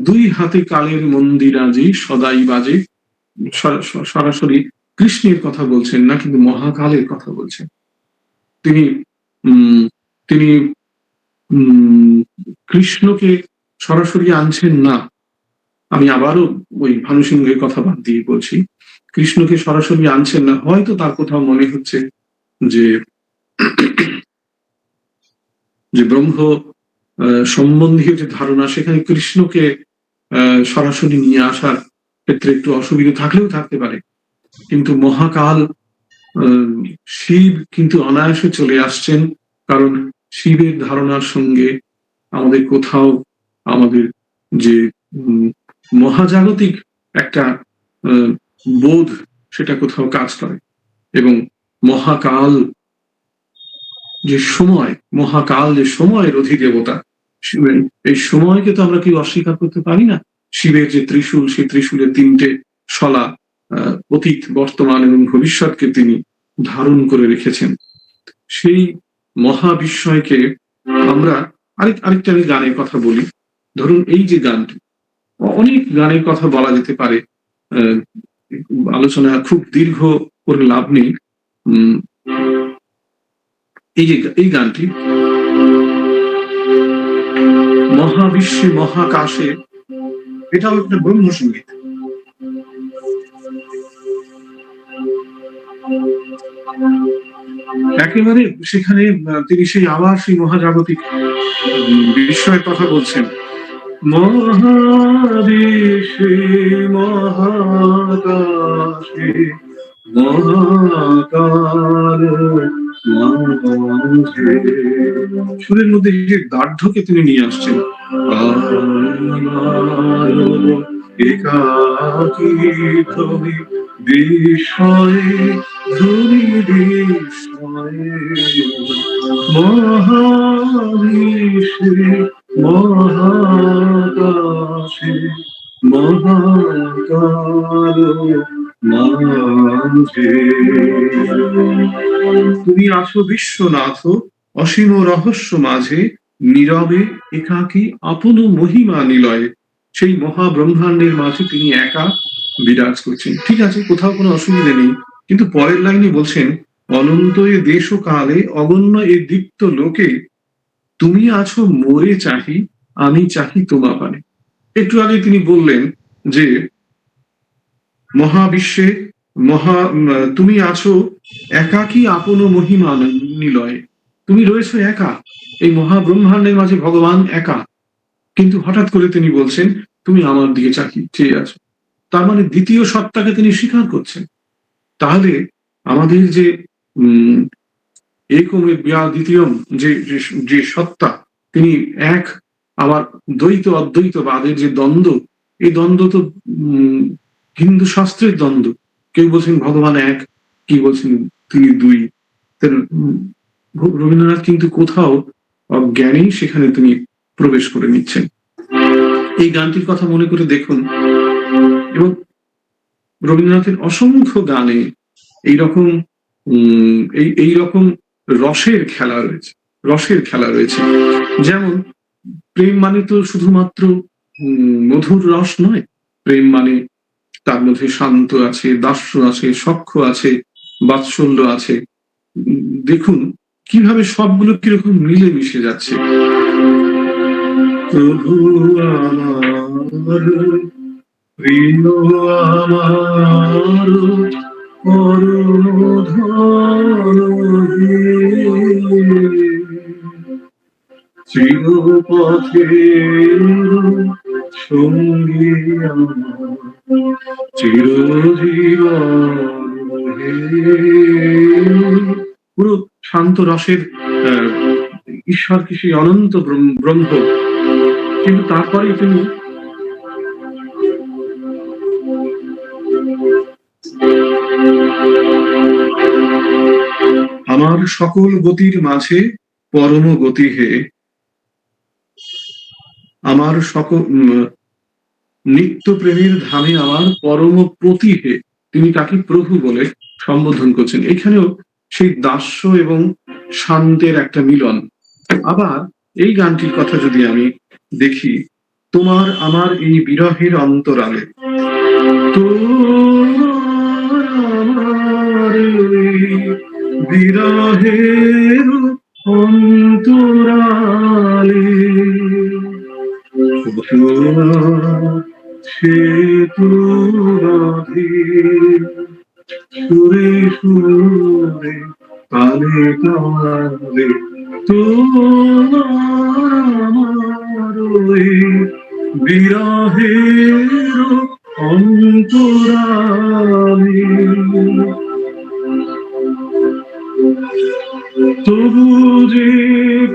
দুই হাতে কালের মন্দিরাজি সদাই বাজে, সরাসরি কৃষ্ণের কথা বলছেন না, কিন্তু মহাকালের কথা বলছেন। তিনি তিনি কৃষ্ণকে সরাসরি আনছেন না। আমি আবারও ওই ভানুসিংহের কথা বাদ দিয়ে বলছি, কৃষ্ণকে সরাসরি আনছেন না। হয়তো তার কোথাও মনে হচ্ছে যে ব্রহ্ম সম্বন্ধীয় যে ধারণা, সেখানে কৃষ্ণকে সরাসরি নিয়ে আসার ক্ষেত্রে একটু অসুবিধা থাকলেও থাকতে পারে, কিন্তু মহাকাল শিব কিন্তু অনায়াসে চলে আসছেন, কারণ শিবের ধারণার সঙ্গে আমাদের কোথাও আমাদের যে মহাজাগতিক একটা বোধ, সেটা কোথাও কাজ করে। এবং মহাকাল যে সময়, মহাকাল যে সময়ের অধিদেবতা, এই সময়কে তো আমরা কেউ অস্বীকার করতে পারি না। শিবের যে ত্রিশূল, সেই ত্রিশূলের তিনটে শলা অতীত, বর্তমান এবং ভবিষ্যৎকে তিনি ধারণ করে রেখেছেন। সেই মহাবিস্ময়কে আমরা আরেকটা আমি গানের কথা বলি। ধরুন এই যে গানটি, অনেক গানের কথা বলা যেতে পারে, আলোচনা খুব দীর্ঘ করে লাভ নেই। এই গানটি, মহাবিশ্বে মহাকাশে, এটাও একটা ব্রহ্মসঙ্গীত। একেবারে সেখানে তিনি সেই আবার সেই মহাজাগতিক বিষয়ের কথা বলছেন, মহাবিশ্বে মহাকাশে মহাকাল মাঝে, সুরের মধ্যে যে দার্ঢ্যকে তিনি নিয়ে আসছেন, একাকী ধ্বনি বিস্ময়ে, ধ্বনি বিস্ময়ে, মহাবিশ্বে মহাকাশে মহাকাল মাঝে, তুমি আছো বিশ্বনাথ অসীম রহস্য মাঝে, নীরবে একাকী আপন মহিমা নিলয়ে। সেই মহাব্রহ্মাণ্ডের মাঝে তিনি একা বিরাজ করছেন। ঠিক আছে, কোথাও কোনো অসুবিধা নেই, কিন্তু পরের লাইনে বলছেন, অনন্ত এ দেশ ও কালে, অগণ্য এ দীপ্ত লোকে, তুমি আছো মোরে চাহি, আমি চাহি তোমা পানে। একটু আগে তিনি বললেন যে মহাবিশ্বে তুমি আছো একাকী আপন মহিমা নিলয়ে, তুমি রয়েছো একা, এই মহাব্রহ্মাণ্ডের মাঝে ভগবান একা, কিন্তু হঠাৎ করে তিনি বলছেন তুমি আমার দিকে চেয়ে আছো। তার মানে দ্বিতীয় সত্তাকে তিনি স্বীকার করছেন। তাহলে আমাদের যে একমের দ্বিতীয়ম যে সত্তা, তিনি এক, আবার দ্বৈত অদ্বৈতবাদের যে দ্বন্দ্ব, এই দ্বন্দ্ব তো হিন্দু শাস্ত্রের দ্বন্দ্ব। কেউ বলছেন ভগবান এক, কি বলছেন তিনি দুই। রবীন্দ্রনাথ কিন্তু কোথাও অজ্ঞানেই সেখানে তিনি প্রবেশ করে নিচ্ছেন। এই গানটির কথা মনে করে দেখুন, এবং রবীন্দ্রনাথের অসংখ্য গানে এইরকম রসের খেলা রয়েছে। যেমন প্রেম মানে তো শুধুমাত্র মধুর রস নয়, প্রেম মানে তার মধ্যে শান্ত আছে, দাস্য আছে, সখ্য আছে, বাৎসল্য আছে। দেখুন কিভাবে সবগুলো কিরকম মিলে মিশে যাচ্ছে, প্রভু আমার, প্রিয় আমার, পরম ধন হে। চিরপথের সঙ্গী আমার, চিরজীবন হে। পুরো শান্ত রসের আহ, ঈশ্বর কি সেই অনন্ত ব্রহ্ম, কিন্তু তারপরে তিনি আমার সকল গতির মাঝে পরম গতি হে, আমার সকল নিত্য প্রেমের ধামে আমার পরম প্রতি হে। তিনি তাকে প্রভু বলে সম্বোধন করছেন। এখানেও সেই দাস্য এবং শান্তের একটা মিলন। আবার এই গানটির কথা যদি আমি দেখি, তোমার আমার এই বিরহের অন্তরালে, তোমার আমার এই বিরহের অন্তরালে, সেতু বাঁধি সুরে সুরে তালে তালে, তোমার আমার ওই বিরহের অন্তরালে, তবু যে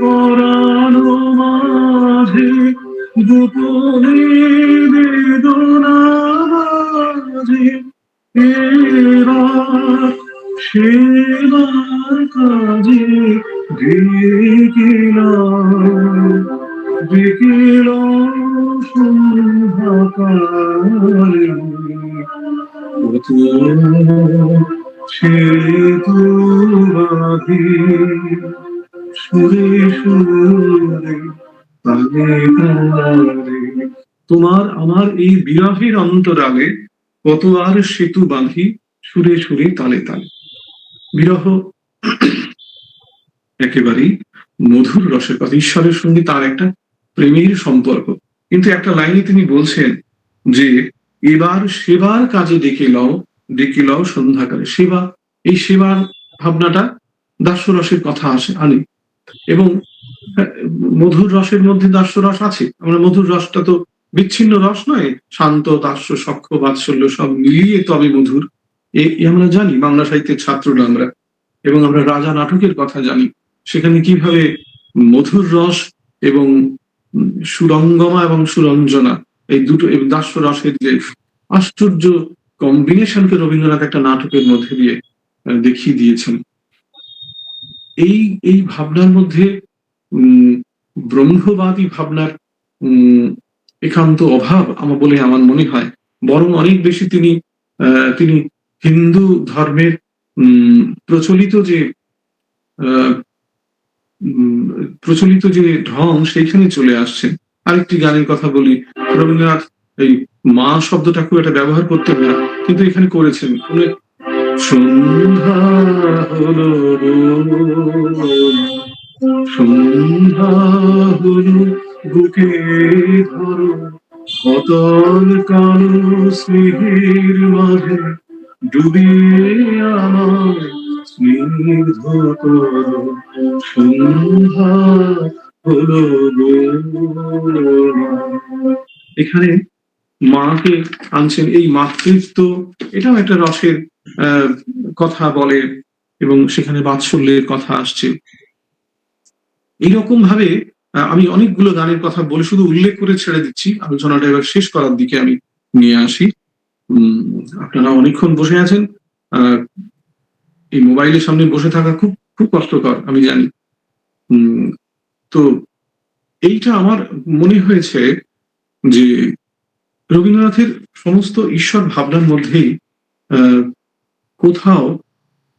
পরানো মাঝে গোপনে বেদনা মাঝে, এবার সেবার কাজে ডেকিলাম সন্ধ্যাকালে, সেতু বাঁধি সুরে সুরে তালে তালে, তোমার আমার এই বিরহের অন্তরালে কত আর সেতু বাঁধি সুরে সুরে তালে তালে। বিরহ একেবারেই মধুর রসের কথা, ঈশ্বরের সঙ্গে তার একটা প্রেমের সম্পর্ক। কিন্তু একটা লাইনে তিনি বলছেন যে এবার সেবার কাজে ডেকে লও সন্ধ্যাকালে। সেবা, এই সেবার ভাবনাটা দাস্যরসের কথা আনে, এবং মধুর রসের মধ্যে দাস্যরস আছে। আমরা মধুর রসটা তো বিচ্ছিন্ন রস নয়, শান্ত দাস্য সখ্য বাৎসল্য সব মিলিয়ে তবে মধুর, আমরা জানি বাংলা সাহিত্যের ছাত্ররা আমরা, এবং আমরা রাজা নাটকের কথা জানি, সেখানে কিভাবে মধুর রস এবং সুরঙ্গমা এবং সুরঞ্জনা এই দুটো দাস্য রসের যে আশ্চর্য কম্বিনেশনকে রবীন্দ্রনাথ একটা নাটকের মধ্যে দিয়ে দেখিয়ে দিয়েছেন। এই ভাবনার মধ্যে ব্রহ্মবাদী ভাবনার একান্ত অভাব বলে আমার মনে হয়। বরং অনেক বেশি তিনি হিন্দু ধর্মের প্রচলিত যে ঢং সেইখানে চলে আসছেন। আরেকটি গানের কথা বলি, রবীন্দ্রনাথ এই মা শব্দটা খুব একটা ব্যবহার করতেন না, কিন্তু এখানে করেছেন। সন্ধ্যা হলো, সন্ধ্যা হলো বুকে ধরো, অতল কালো স্নেহের মাঝে ডুবিয়ে আমার স্নিগ্ধ করো, সন্ধ্যা হলো। এখানে মাকে আনছেন, এই মাতৃত্ব এটাও একটা রসের কথা বলে, এবং সেখানে বাৎসল্যের কথা আসছে। এইরকম ভাবে আমি অনেকগুলো গানের কথা বলে শুধু উল্লেখ করে ছেড়ে দিচ্ছি, আলোচনাটা এবার শেষ করার দিকে আমি নিয়ে আসি। আপনারা অনেকক্ষণ বসে আছেন, এই মোবাইলের সামনে বসে থাকা খুব খুব কষ্টকর আমি জানি। তো এইটা আমার মনে হয়েছে যে রবীন্দ্রনাথের সমস্ত ঈশ্বর ভাবনার মধ্যেই কোথাও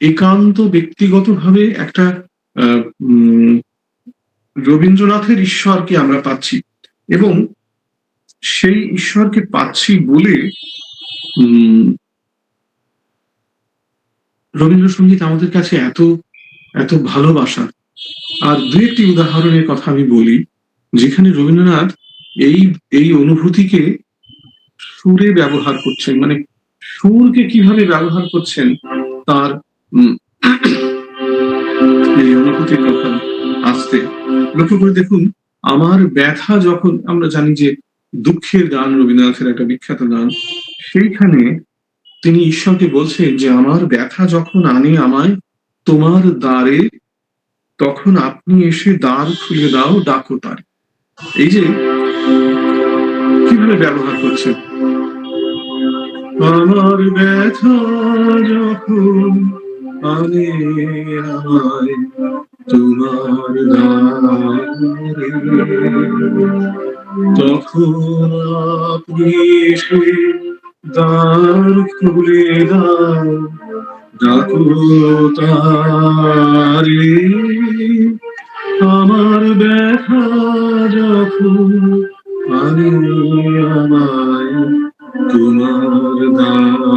একান্ত ব্যক্তিগতভাবে একটা রবীন্দ্রনাথের ঈশ্বরকে আমরা পাচ্ছি, এবং সেই ঈশ্বরকে পাচ্ছি বলে রবীন্দ্রসঙ্গীত আমাদের কাছে এত এত ভালোবাসা। আর দু একটি উদাহরণের কথা আমি বলি, যেখানে রবীন্দ্রনাথ এই এই অনুভূতিকে সুরে ব্যবহার করছেন, মানে সুরকে কিভাবে ব্যবহার করছেন তার এই অনুভূতির কথা আসতে লক্ষ্য করে দেখুন। আমার ব্যথা যখন, আমরা জানি যে দুঃখের গান রবীন্দ্রনাথের একটা বিখ্যাত গান, সেইখানে তিনি ঈশ্বরকে বলছেন যে আমার ব্যথা যখন আনে আমায় তোমার দ্বারে, তখন আপনি এসে দ্বার খুলে দাও, ডাকো তার। এই যে কিভাবে ব্যবহার করছেন, আমার ব্যথা যখন আনে আমায় তোমার দ্বারে, তখন আপনি এসে দ্বার খুলে দাও, ডাকো তারে। আমার ব্যথা যখন আনে আমায় তোমার দ্বারে।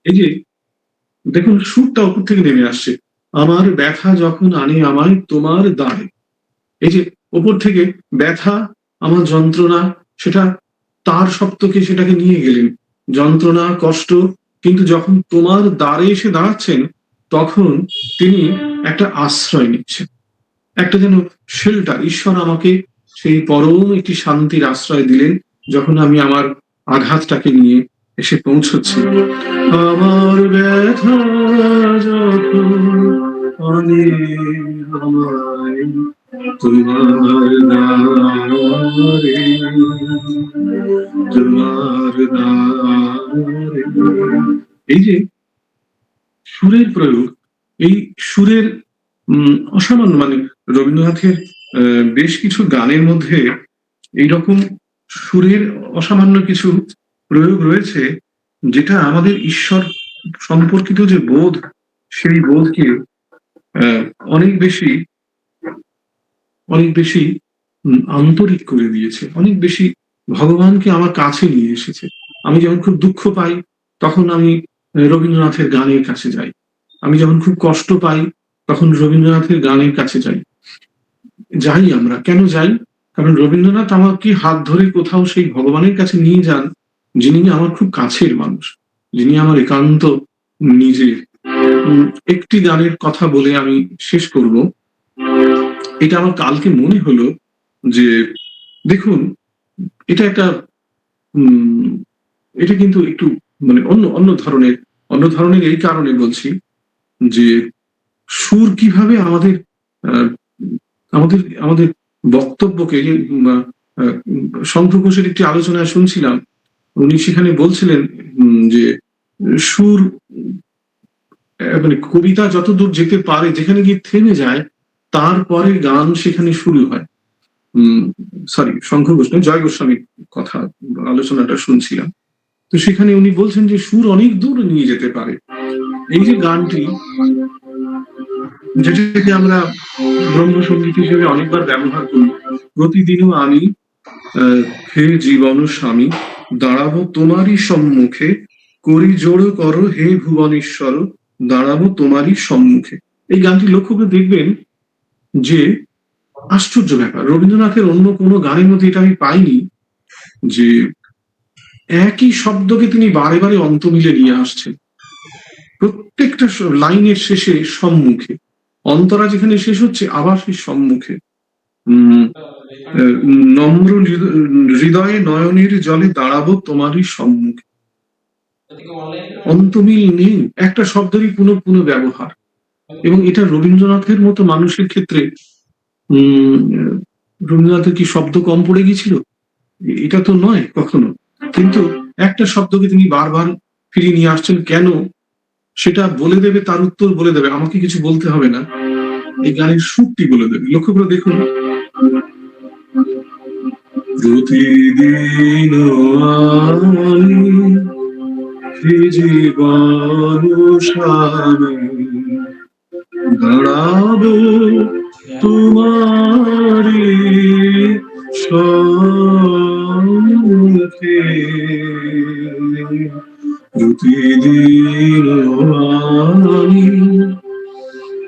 এই যে দেখুন সুরটা উপর থেকে নেমে আসছে, আমার ব্যথা যখন আনে আমায় তোমার দ্বারে। এই যে ওপর থেকে ব্যথা, আমার যন্ত্রণা, সেটা তার সপ্তকে সেটাকে নিয়ে গেলেন, যন্ত্রণা কষ্ট, কিন্তু যখন তোমার দ্বারে এসে দাঁড়াচ্ছেন তখন তিনি একটা আশ্রয় নিচ্ছেন, একটা যেন শেল্টার। ঈশ্বর আমাকে সেই পরম একটি শান্তির আশ্রয় দিলেন যখন আমি আমার আঘাতটাকে নিয়ে এসে পৌঁছচ্ছি। আমার ব্যথা যখন আনে আমায় তোমার দ্বারে, তোমার দ্বারে। এই যে সুরের প্রয়োগ, এই সুরের অসামান্য, মানে রবীন্দ্রনাথের বেশ কিছু গানের মধ্যে এইরকম সুরের অসামান্য কিছু প্রয়োগ রয়েছে যেটা আমাদের ঈশ্বর সম্পর্কিত যে বোধ, সেই বোধকে আহ, অনেক বেশি অনেক বেশি আন্তরিক করে দিয়েছে, অনেক বেশি ভগবানকে আমার কাছে নিয়ে এসেছে। আমি যখন খুব দুঃখ পাই তখন আমি রবীন্দ্রনাথের গানের কাছে যাই, আমি যখন খুব কষ্ট পাই তখন রবীন্দ্রনাথের গানের কাছে যাই। যাই আমরা কেন যাই? কারণ রবীন্দ্রনাথ আমাকে হাত ধরে কোথাও সেই ভগবানের কাছে নিয়ে যান, যিনি আমার খুব কাছের মানুষ, যিনি আমার একান্ত নিজের। একটি গানের কথা বলে আমি শেষ করব। এটা আমার কালকে মনে হলো যে দেখুন, এটা একটা এটা কিন্তু একটু মানে অন্য ধরনের এই কারণে বলছি যে সুর কিভাবে আমাদের আহ, আমাদের আমাদের বক্তব্যকে, যে শঙ্খ ঘোষের একটি আলোচনায় শুনছিলাম, উনি সেখানে বলছিলেন যে সুর মানে কবিতা যতদূর যেতে পারে, যেখানে গিয়ে থেমে যায় তারপরে গান সেখানে শুরু হয়। সরি, শঙ্খ ঘোষ নয়, জয় গোস্বামীর কথা আলোচনাটা শুনছিলাম। তো সেখানে উনি বলছেন যে সুর অনেক দূর নিয়ে যেতে পারে। এই যে গানটি, যেটাকে আমরা ব্রহ্মসঙ্গীত হিসেবে অনেকবার ব্যবহার করি, প্রতিদিনও আমি হে জীবন স্বামী দাঁড়াবো তোমারই সম্মুখে, করি জোড় করো হে ভুবনেশ্বর, দাঁড়াবো তোমারই সম্মুখে। এই গানটি লক্ষ্য করে দেখবেন যে আশ্চর্য ব্যাপার, রবীন্দ্রনাথের অন্য কোনো গানের মধ্যে এটা আমি পাইনি যে একই শব্দকে তিনি বারে বারে অন্ত মিলে নিয়ে আসছেন, প্রত্যেকটা লাইনের শেষে সম্মুখে, অন্তরা যেখানে শেষ হচ্ছে আবার সেই সম্মুখে, নম্র হৃদয়ে নয়নের জলে দাঁড়াবো তোমারই সম্মুখে। অন্তমিল নেই, একটা শব্দেরই পুনঃ পুনঃ ব্যবহার। এবং এটা রবীন্দ্রনাথের মতো মানুষের ক্ষেত্রে রবীন্দ্রনাথের কি শব্দ কম পড়ে গেছিল? এটা তো নয় কখনো, কিন্তু একটা শব্দকে তিনি বারবার ফিরিয়ে নিয়ে আসছেন কেন, সেটা বলে দেবে, তার উত্তর বলে দেবে, আমাকে কিছু বলতে হবে না, এই গানের সুরটি বলে দেবে। লক্ষ্য করে দেখুন, প্রতিদিন আমি জীবন স্বামী দাঁড়াবো তোমারি সম্মুখে, প্রতিদিন আমি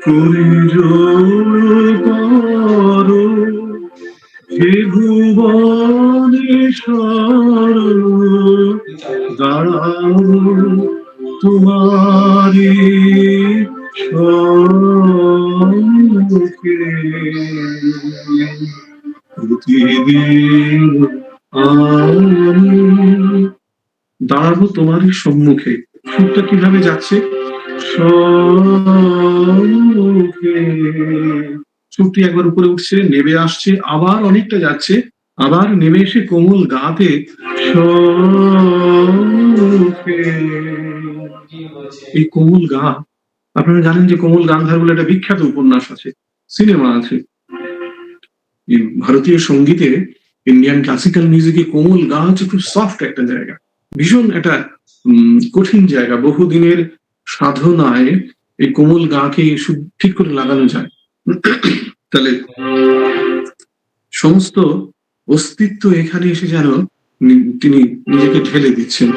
করি জোড় করো হে ভুবনেশ্বর দাঁড়াও তোমারি সম্মুখে প্রতিদিন আমি দাঁড়াবো তোমারই সম্মুখে। সুরটা কিভাবে যাচ্ছে? সম্মুখে, সুরটি একবার উপরে উঠছে, নেমে আসছে, আবার অনেকটা যাচ্ছে, আবার নেমে এসে কোমল গাতে সম্মুখে। এই কোমল গা, আপনারা জানেন যে কোমল গান্ধার বলে একটা বিখ্যাত উপন্যাস আছে, সিনেমা আছে। এই ভারতীয় সঙ্গীতে, ইন্ডিয়ান ক্লাসিক্যাল মিউজিকে কোমল গা হচ্ছে খুব সফট একটা জায়গা, ভীষণ একটা কঠিন জায়গা। বহুদিনের সাধনায় এই কোমল গাকে ঠিক করে লাগানো যায়। তাহলে সমস্ত অস্তিত্ব এখানে এসে যেন তিনি নিজেকে ঢেলে দিচ্ছেন।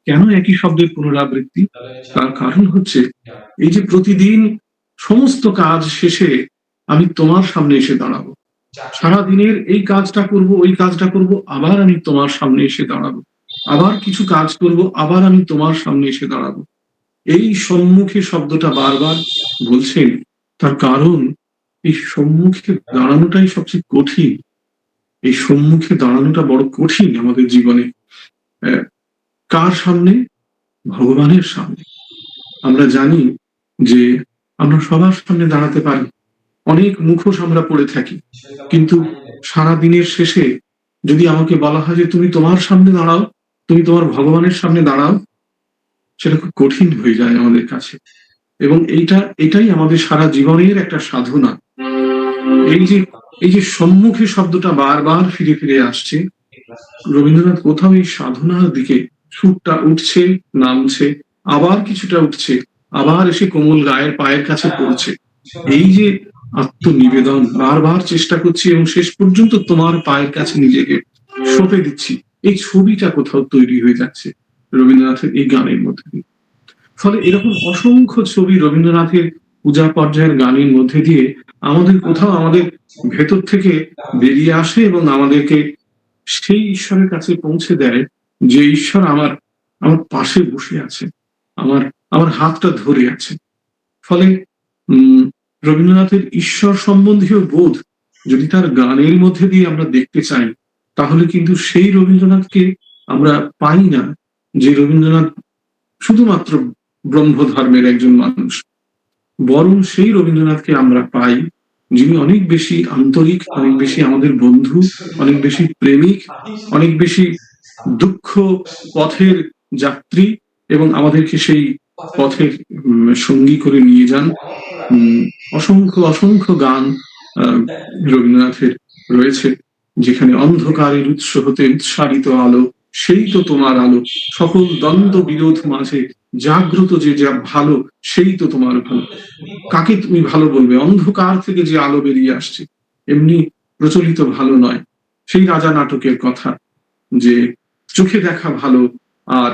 কেন একই শব্দের পুনরাবৃত্তি? তার কারণ হচ্ছে এই যে প্রতিদিন সমস্ত কাজ শেষে আমি তোমার সামনে এসে দাঁড়াবো, সারা দিনের এই কাজটা করব, ওই কাজটা করব, আবার আমি তোমার সামনে এসে দাঁড়াবো, আবার কিছু কাজ করব, আবার আমি তোমার সামনে এসে দাঁড়াবো। এই সম্মুখে শব্দটা বারবার বলছেন, তার কারণ এই সম্মুখে দাঁড়ানোটাই সবচেয়ে কঠিন। এই সম্মুখে দাঁড়ানোটা বড় কঠিন আমাদের জীবনে। কার সামনে? ভগবানের সামনে। আমরা জানি যে আমরা সবার সামনে দাঁড়াতে পারি, অনেক মুখোশ আমরা পড়ে থাকি, কিন্তু সারা দিনের শেষে যদি আমাকে বলা হয় যে তুমি তোমার সামনে দাঁড়াও, তুমি তোমার ভগবানের সামনে দাঁড়াও, সেটা খুব কঠিন হয়ে যায় আমাদের কাছে। এবং এটাই আমাদের সারা জীবনের একটা সাধনা। এই যে সম্মুখে শব্দটা বারবার ফিরে ফিরে আসছে, রবীন্দ্রনাথ কোথাও এই সাধনার দিকে সুরটা উঠছে, নামছে, আবার কিছুটা উঠছে, আবার এসে কোমল গায়ের পায়ের কাছে পড়ছে। এই যে আত্মনিবেদন, বারবার চেষ্টা করছি এবং শেষ পর্যন্ত তোমার পায়ের কাছে নিজেকে সঁপে দিচ্ছি, এই ছবিটা কোথাও তৈরি হয়ে যাচ্ছে রবীন্দ্রনাথের এই গানের মধ্যে দিয়ে। ফলে এরকম অসংখ্য ছবি রবীন্দ্রনাথের পূজা পর্যায়ের গানের মধ্যে দিয়ে আমাদের কোথাও আমাদের ভেতর থেকে বেরিয়ে আসে এবং আমাদেরকে সেই ঈশ্বরের কাছে পৌঁছে দেয় যে ঈশ্বর আমার আমার পাশে বসে আছে, আমার আমার হাতটা ধরে আছে। ফলে রবীন্দ্রনাথের ঈশ্বর সম্বন্ধীয় বোধ যদি তার গানের মধ্যে দিয়ে আমরা দেখতে চাই, তাহলে কিন্তু সেই রবীন্দ্রনাথকে আমরা পাই না যে রবীন্দ্রনাথ শুধুমাত্র ব্রহ্ম ধর্মের একজন মানুষ, বরং সেই রবীন্দ্রনাথকে আমরা পাই যিনি অনেক বেশি আন্তরিক, অনেক বেশি আমাদের বন্ধু, অনেক বেশি প্রেমিক, অনেক বেশি দুঃখ পথের যাত্রী, এবং আমাদেরকে সেই পথের সঙ্গী করে নিয়ে যান। অসংখ্য অসংখ্য গান রবীন্দ্রনাথের রয়েছে, যেখানে অন্ধকারের উৎস হতে উৎসারিত আলো, সেই তো তোমার আলো, সকল দ্বন্দ্ব বিরোধ মাঝে জাগ্রত যে যা ভালো, সেই তো তোমার ভালো। কাকে তুমি ভালো বলবে? অন্ধকার থেকে যে আলো বেরিয়ে আসছে, এমনি প্রচলিত ভালো নয়। সেই রাজা নাটকের কথা, যে চোখে দেখা ভালো আর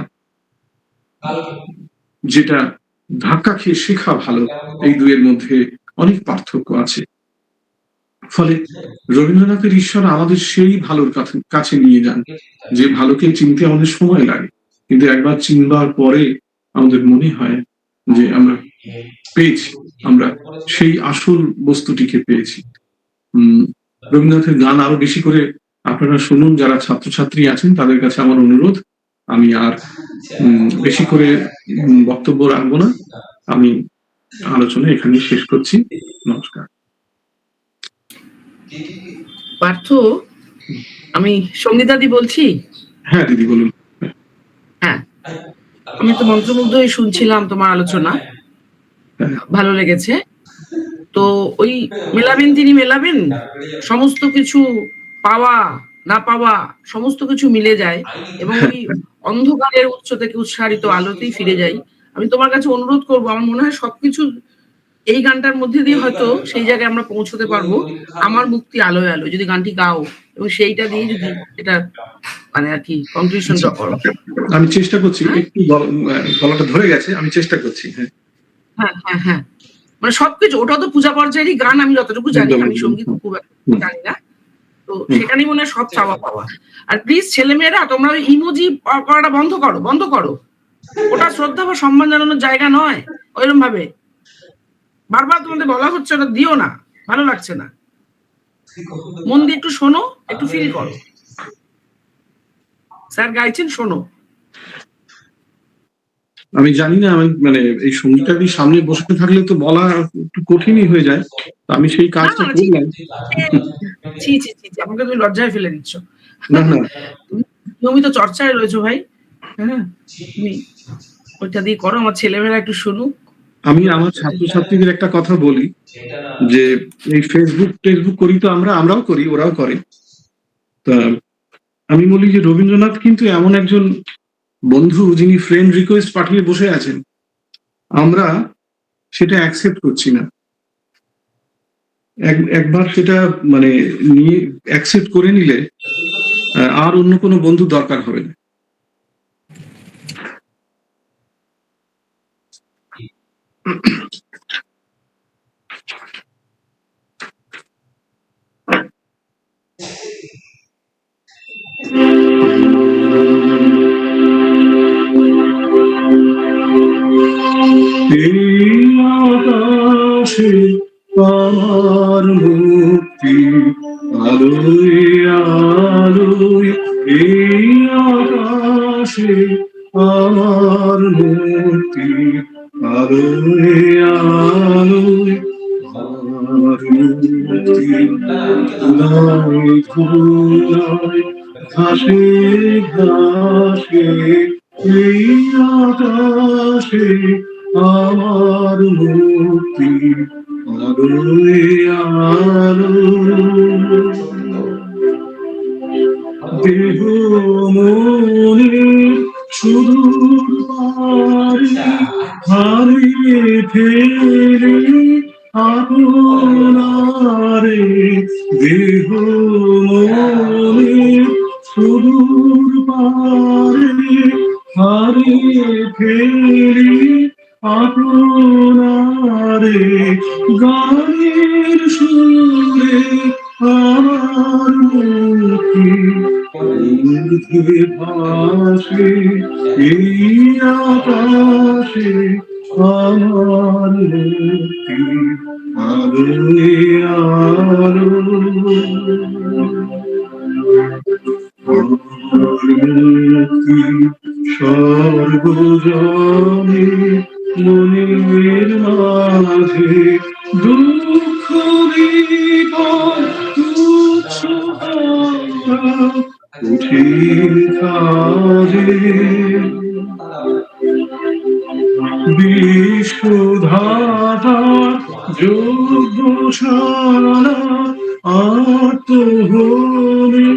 যেটা ধাক্কা খেয়ে শেখা ভালো, এই দুয়ের মধ্যে অনেক পার্থক্য আছে। ফলে রবীন্দ্রনাথের ঈশ্বর আমাদের সেই ভালোর কাছে নিয়ে যান, যে ভালোকে চিনতে আমাদের সময় লাগে, কিন্তু একবার চিনবার পরে আমাদের মনে হয় যে আমরা পেয়েছি, আমরা সেই আসল বস্তুটিকে পেয়েছি। রবীন্দ্রনাথের গান আরো বেশি করে আপনারা শুনুন, যারা ছাত্রছাত্রী আছেন তাদের কাছে আমার অনুরোধ। আমি আর বেশি করে বক্তব্য রাখবো না, আমি আলোচনা এখানে শেষ করছি। নমস্কার। পার্থ, আমি সঙ্গীতাদি বলছি। হ্যাঁ দিদি বলুন। হ্যাঁ, আমি তো মন্ত্রমুগ্ধ হয়ে শুনছিলাম তোমার আলোচনা, ভালো লেগেছে। তো ওই মেলাবেন, তিনি মেলাবেন, সমস্ত কিছু পাওয়া না পাওয়া সমস্ত কিছু মিলে যায় এবং ওই অন্ধকারের উৎস থেকে উৎসারিত আলোতেই ফিরে যাই। আমি তোমার কাছে অনুরোধ করব, আমার মনে হয় সবকিছু এই গানটার মধ্যে দিয়ে হয়তো সেই জায়গায় আমরা পৌঁছতে পারবো। আমার মুক্তি আলোয় আলো, যদি গানটি গাও এবং সেইটা দিয়ে যদি এটা মানে আর কি কনক্লুশনটা করো। আমি চেষ্টা করছি, একটু গলাটা ধরে গেছে, আমি চেষ্টা করছি। হ্যাঁ হ্যাঁ হ্যাঁ হ্যাঁ মানে সবকিছু, ওটা তো পূজা পর্যায়েরই গান, আমি যতটুকু জানি, একদম, আমি একদম। সঙ্গীত খুব একটা জানি না, তো সেখানেই মনে হয় সব চাওয়া পাওয়া। আর প্লিজ ছেলেমেয়েরা তোমরা ওই ইমোজি করাটা বন্ধ করো, বন্ধ করো। ওটা শ্রদ্ধা বা সম্মান জানানোর জায়গা নয়। ওইরকম ভাবে বারবার তোমাদের বলা হচ্ছে ওটা দিও না, ভালো লাগছে না। মন দিয়ে একটু শোনো, একটু ফিল করো। স্যার গাইছেন, শোনো। আমি জানি না, আমি মানে এই সঙ্গীতটারই সামনে বসে থাকলে তো বলা একটু কঠিনই হয়ে যায়। তো আমি সেই না কাজটা না, করলাম। ছি ছি ছি, আমাকে তুমি লজ্জায় ফেলে দিচ্ছ। না না, তুমি নিয়মিত চর্চায় রয়েছো ভাই। হ্যাঁ, তুমি ওইটা দিয়ে করো, আমার ছেলেমেয়েরা একটু শুনুক। আমি আমার ছাত্রছাত্রীদের একটা কথা বলি যে এই টেসবুক করি তো আমরাও করি, ওরাও করে। তা আমি বলি যে রবীন্দ্রনাথ কিন্তু এমন একজন বন্ধু যিনি ফ্রেন্ড রিকোয়েস্ট পাঠিয়ে বসে আছেন, আমরা সেটা অ্যাকসেপ্ট করছি না। একবার সেটা মানে নিয়ে অ্যাকসেপ্ট করে নিলে আর অন্য কোনো বন্ধু দরকার হবে না। এই আকাশে আমার মুক্তি, আলোয় আলোয় এই আকাশে আমার মুক্তি, আলোয় আলোয় আমার মুক্তি। ধুলায় ধুলায় ঘাসে ঘাসে এই আকাশে আমার মুক্তি, আলোয় আলোয় দেহ মনে সুদূর পারে হারিয়ে ফেলে আপনারে, দেহ মনে সুদূর পারে হারিয়ে ফেলি আপনারে, গানের সুরে আমার মুক্তি, ঊর্ধ্বে ভাসে এই আকাশে আমার মুক্তি, আলোয় আলোয় মুক্তি। সর্বজনে মনের মাঝে দুঃখ বিপদ তুচ্ছ কঠিন কাজে বিশ্বধাতা যোগশালা আত্মহনে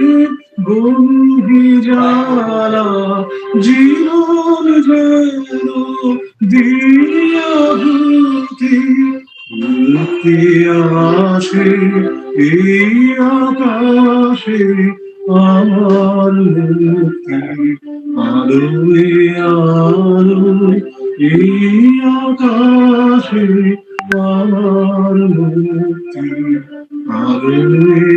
বন্দি জালা, জীবন যেন দিয়াহুতি, মুক্তি আসে এই আকাশে আমার মুক্তি, আলোয় আলোয় এই আকাশে আমার মুক্তি, আলোয়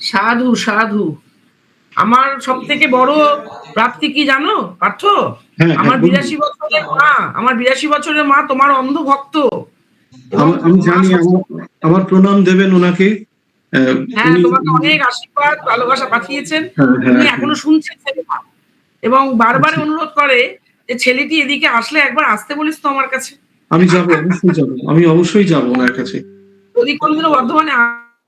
সাধু সাধু। আমার সব থেকে বড় প্রাপ্তি কি জানো পার্থ? আমার 82 বছরের মা, আমার 82 বছরের মা তোমার অন্ধ ভক্ত। আমি জানি, আমার প্রণাম দেবেন ওনাকে। হ্যাঁ, তোমাকে অনেক আশীর্বাদ ভালোবাসা পাঠিয়েছেন। তুমি এখনো শুনছেন ছেলেটা, এবং বারবার অনুরোধ করে যে ছেলেটি এদিকে আসলে একবার আসতে বলিস তো আমার কাছে। আমি যাবো, অবশ্যই যাবো, আমি অবশ্যই যাবো ওনার কাছে। যদি কোনোদিনও বর্ধমানে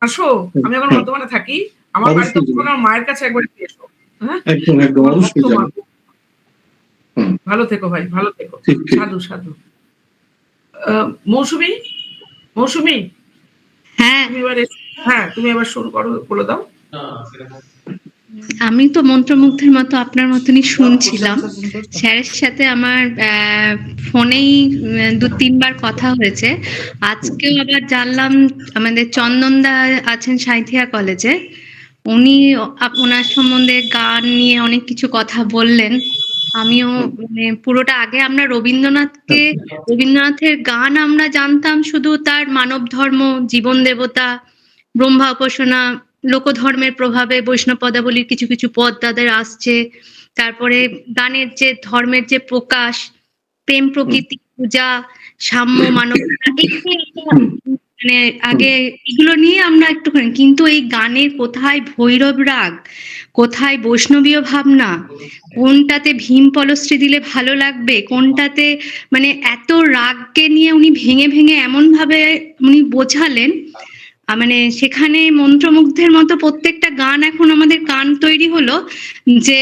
আসো, আমি এখন বর্ধমানে থাকি, আমার বাড়িতে আমার মায়ের কাছে একবার এসো। হ্যাঁ, একদম একদম, অবশ্যই যাবো। ভালো থেকো ভাই, ভালো থেকো। সাধু সাধু। মৌসুমী, মৌসুমী, হ্যাঁ হ্যাঁ তুমি এবার শুরু করো, বলে দাও। আমি তো মন্ত্রমুগ্ধের মতো আপনার মতনই শুনছিলাম। স্যারের সাথে আমার ফোনেই 2-3 বার কথা হয়েছে। আজকেও আবার জানলাম আমাদের চন্দনদা আছেন সাঁইথিয়া কলেজে, উনি ওনার সম্বন্ধে গান নিয়ে অনেক কিছু কথা বললেন। আমিও মানে পুরোটা আগে আমরা রবীন্দ্রনাথের গান আমরা জানতাম শুধু তার মানব ধর্ম, জীবন দেবতা, ব্রহ্মা উপাসনা, লোকধর্মের প্রভাবে বৈষ্ণব পদাবলীর কিছু কিছু পদ তাদের আসছে। তারপরে গানের যে ধর্মের যে প্রকাশ, প্রেম প্রকৃতি, পূজা, সাম্য, মানবতা, মানে আগে এগুলো নিয়ে আমরা একটুখানি, কিন্তু এই গানে কোথায় ভৈরব রাগ, কোথায় বৈষ্ণবীয় ভাবনা, কোনটাতে ভীম পলশ্রী দিলে ভালো লাগবে, কোনটাতে মানে এত রাগকে নিয়ে উনি ভেঙে ভেঙে এমন ভাবে উনি বোঝালেন, মানে সেখানে মন্ত্রমুগ্ধের মতো প্রত্যেকটা গান এখন আমাদের গান তৈরি হলো যে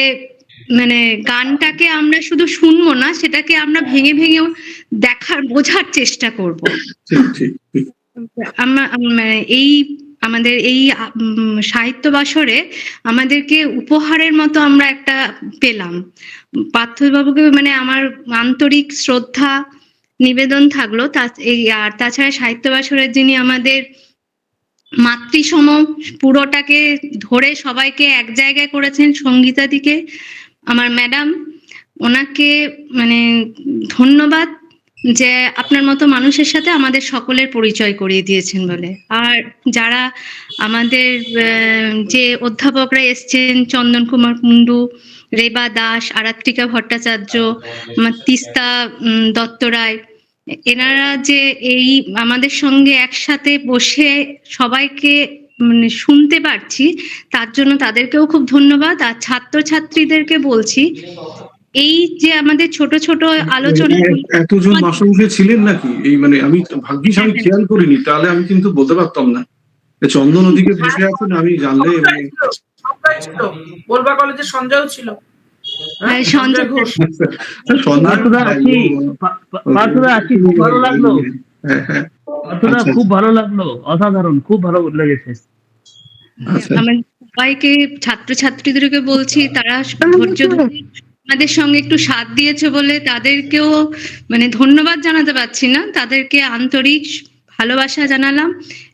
মানে গানটাকে আমরা শুধু শুনবো না, সেটাকে আমরা ভেঙে ভেঙে বোঝার চেষ্টা করব। এই আমাদের এই সাহিত্য বাসরে আমাদেরকে উপহারের মতো আমরা একটা পেলাম। পার্থবাবুকে মানে আমার আন্তরিক শ্রদ্ধা নিবেদন থাকলো। আর তাছাড়া সাহিত্য বাসরের যিনি আমাদের মাতৃসম পুরোটাকে ধরে সবাইকে এক জায়গায় করেছেন, সঙ্গীতাদিকে, আমার ম্যাডাম, ওনাকে মানে ধন্যবাদ যে আপনার মতো মানুষের সাথে আমাদের সকলের পরিচয় করিয়ে দিয়েছেন বলে। আর যারা আমাদের যে অধ্যাপকরা এসছেন, চন্দন কুমার কুণ্ডু, রেবা দাস, আরাত্রিকা ভট্টাচার্য, আমার তিস্তা দত্ত রায়, এনারা যে এই আমাদের সঙ্গে একসাথে বসে সবাইকে মানে শুনতে পারছি, তার জন্য তাদেরকেও খুব ধন্যবাদ। আর ছাত্রছাত্রীদেরকে বলছি, এই যে আমাদের ছোট ছোট আলোচনা, এতজন মাস্টারমশাই ছিলেন নাকি? এই মানে আমি ভাগ্যিস আমি খেয়াল করিনি, তাহলে আমি কিন্তু বলতে পারতাম না। চন্দন ওদিকে বসে আছেন, আমি জানলে বলবা কলেজে সঞ্জয় ছিল, সঞ্জয় ঘোষ। খুব ভালো লাগলো, খুব ভালো লাগলো, অসাধারণ, খুব ভালো লেগেছে। আমার সবাইকে, ছাত্রছাত্রীদেরকে বলছি, তারা ধৈর্য ধরে আমাদের সঙ্গে একটু সাথ দিয়েছে বলে তাদেরকেও মানে ধন্যবাদ জানাতে পারছি না, তাদেরকে আন্তরিক ভালোবাসা জানালাম।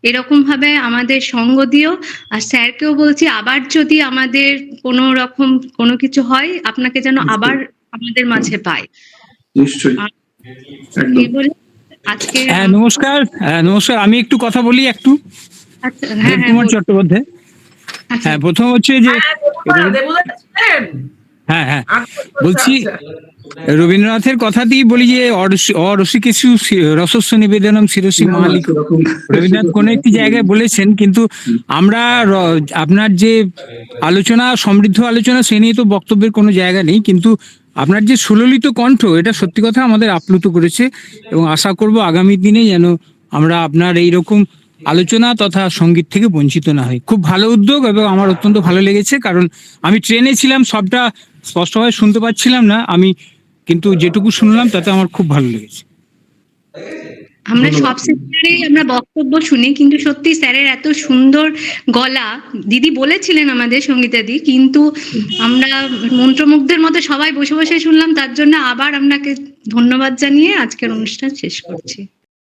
এরকম ভাবে আমাদের সঙ্গ দিও। আর স্যারকেও বলছি, আবার যদি আমাদের কোনো রকম কোনো কিছু হয়, আপনাকে যেন আবার আমাদের মাঝে পাই। নিশ্চয়ই। আজকে নমস্কার, নমস্কার, আমি একটু কথা বলি একটু। দেবকুমার চট্টোপাধ্যায়। হ্যাঁ, প্রথম হচ্ছে যে হ্যাঁ বলছি, রবীন্দ্রনাথের কথাতেই বলি যে অরসিকেষু রসস্ব নিবেদনম শিরসি মহালিক। রবীন্দ্রনাথ কোনো একটি জায়গায় বলেছেন, কিন্তু আমরা আপনার যে আলোচনা, সমৃদ্ধ আলোচনা, সে নিয়ে তো বক্তব্যের কোনো জায়গা নেই, কিন্তু আপনার যে সুললিত কণ্ঠ, এটা সত্যি কথা আমাদের আপ্লুত করেছে, এবং আশা করব আগামী দিনে যেন আমরা আপনার এইরকম আলোচনা তথা সঙ্গীত থেকে বঞ্চিত না হয়। খুব ভালো উদ্যোগ, এবং আমার অত্যন্ত ভালো লেগেছে, কারণ আমি ট্রেনে ছিলাম, সবটা স্পষ্টভাবে শুনতে পাচ্ছিলাম না আমি, কিন্তু যেটুকু শুনলাম তাতে আমার খুব ভালো লেগেছে। আমরা সব সেক্টরেই আমরা বক্তব্য শুনি, কিন্তু সত্যি স্যারের এত সুন্দর গলা, দিদি বলেছিলেন আমাদের সঙ্গীতাদি, কিন্তু আমরা মন্ত্রমুগ্ধের মতো সবাই বসে বসে শুনলাম। তার জন্য আবার আপনাকে ধন্যবাদ জানিয়ে আজকের অনুষ্ঠান শেষ করছি।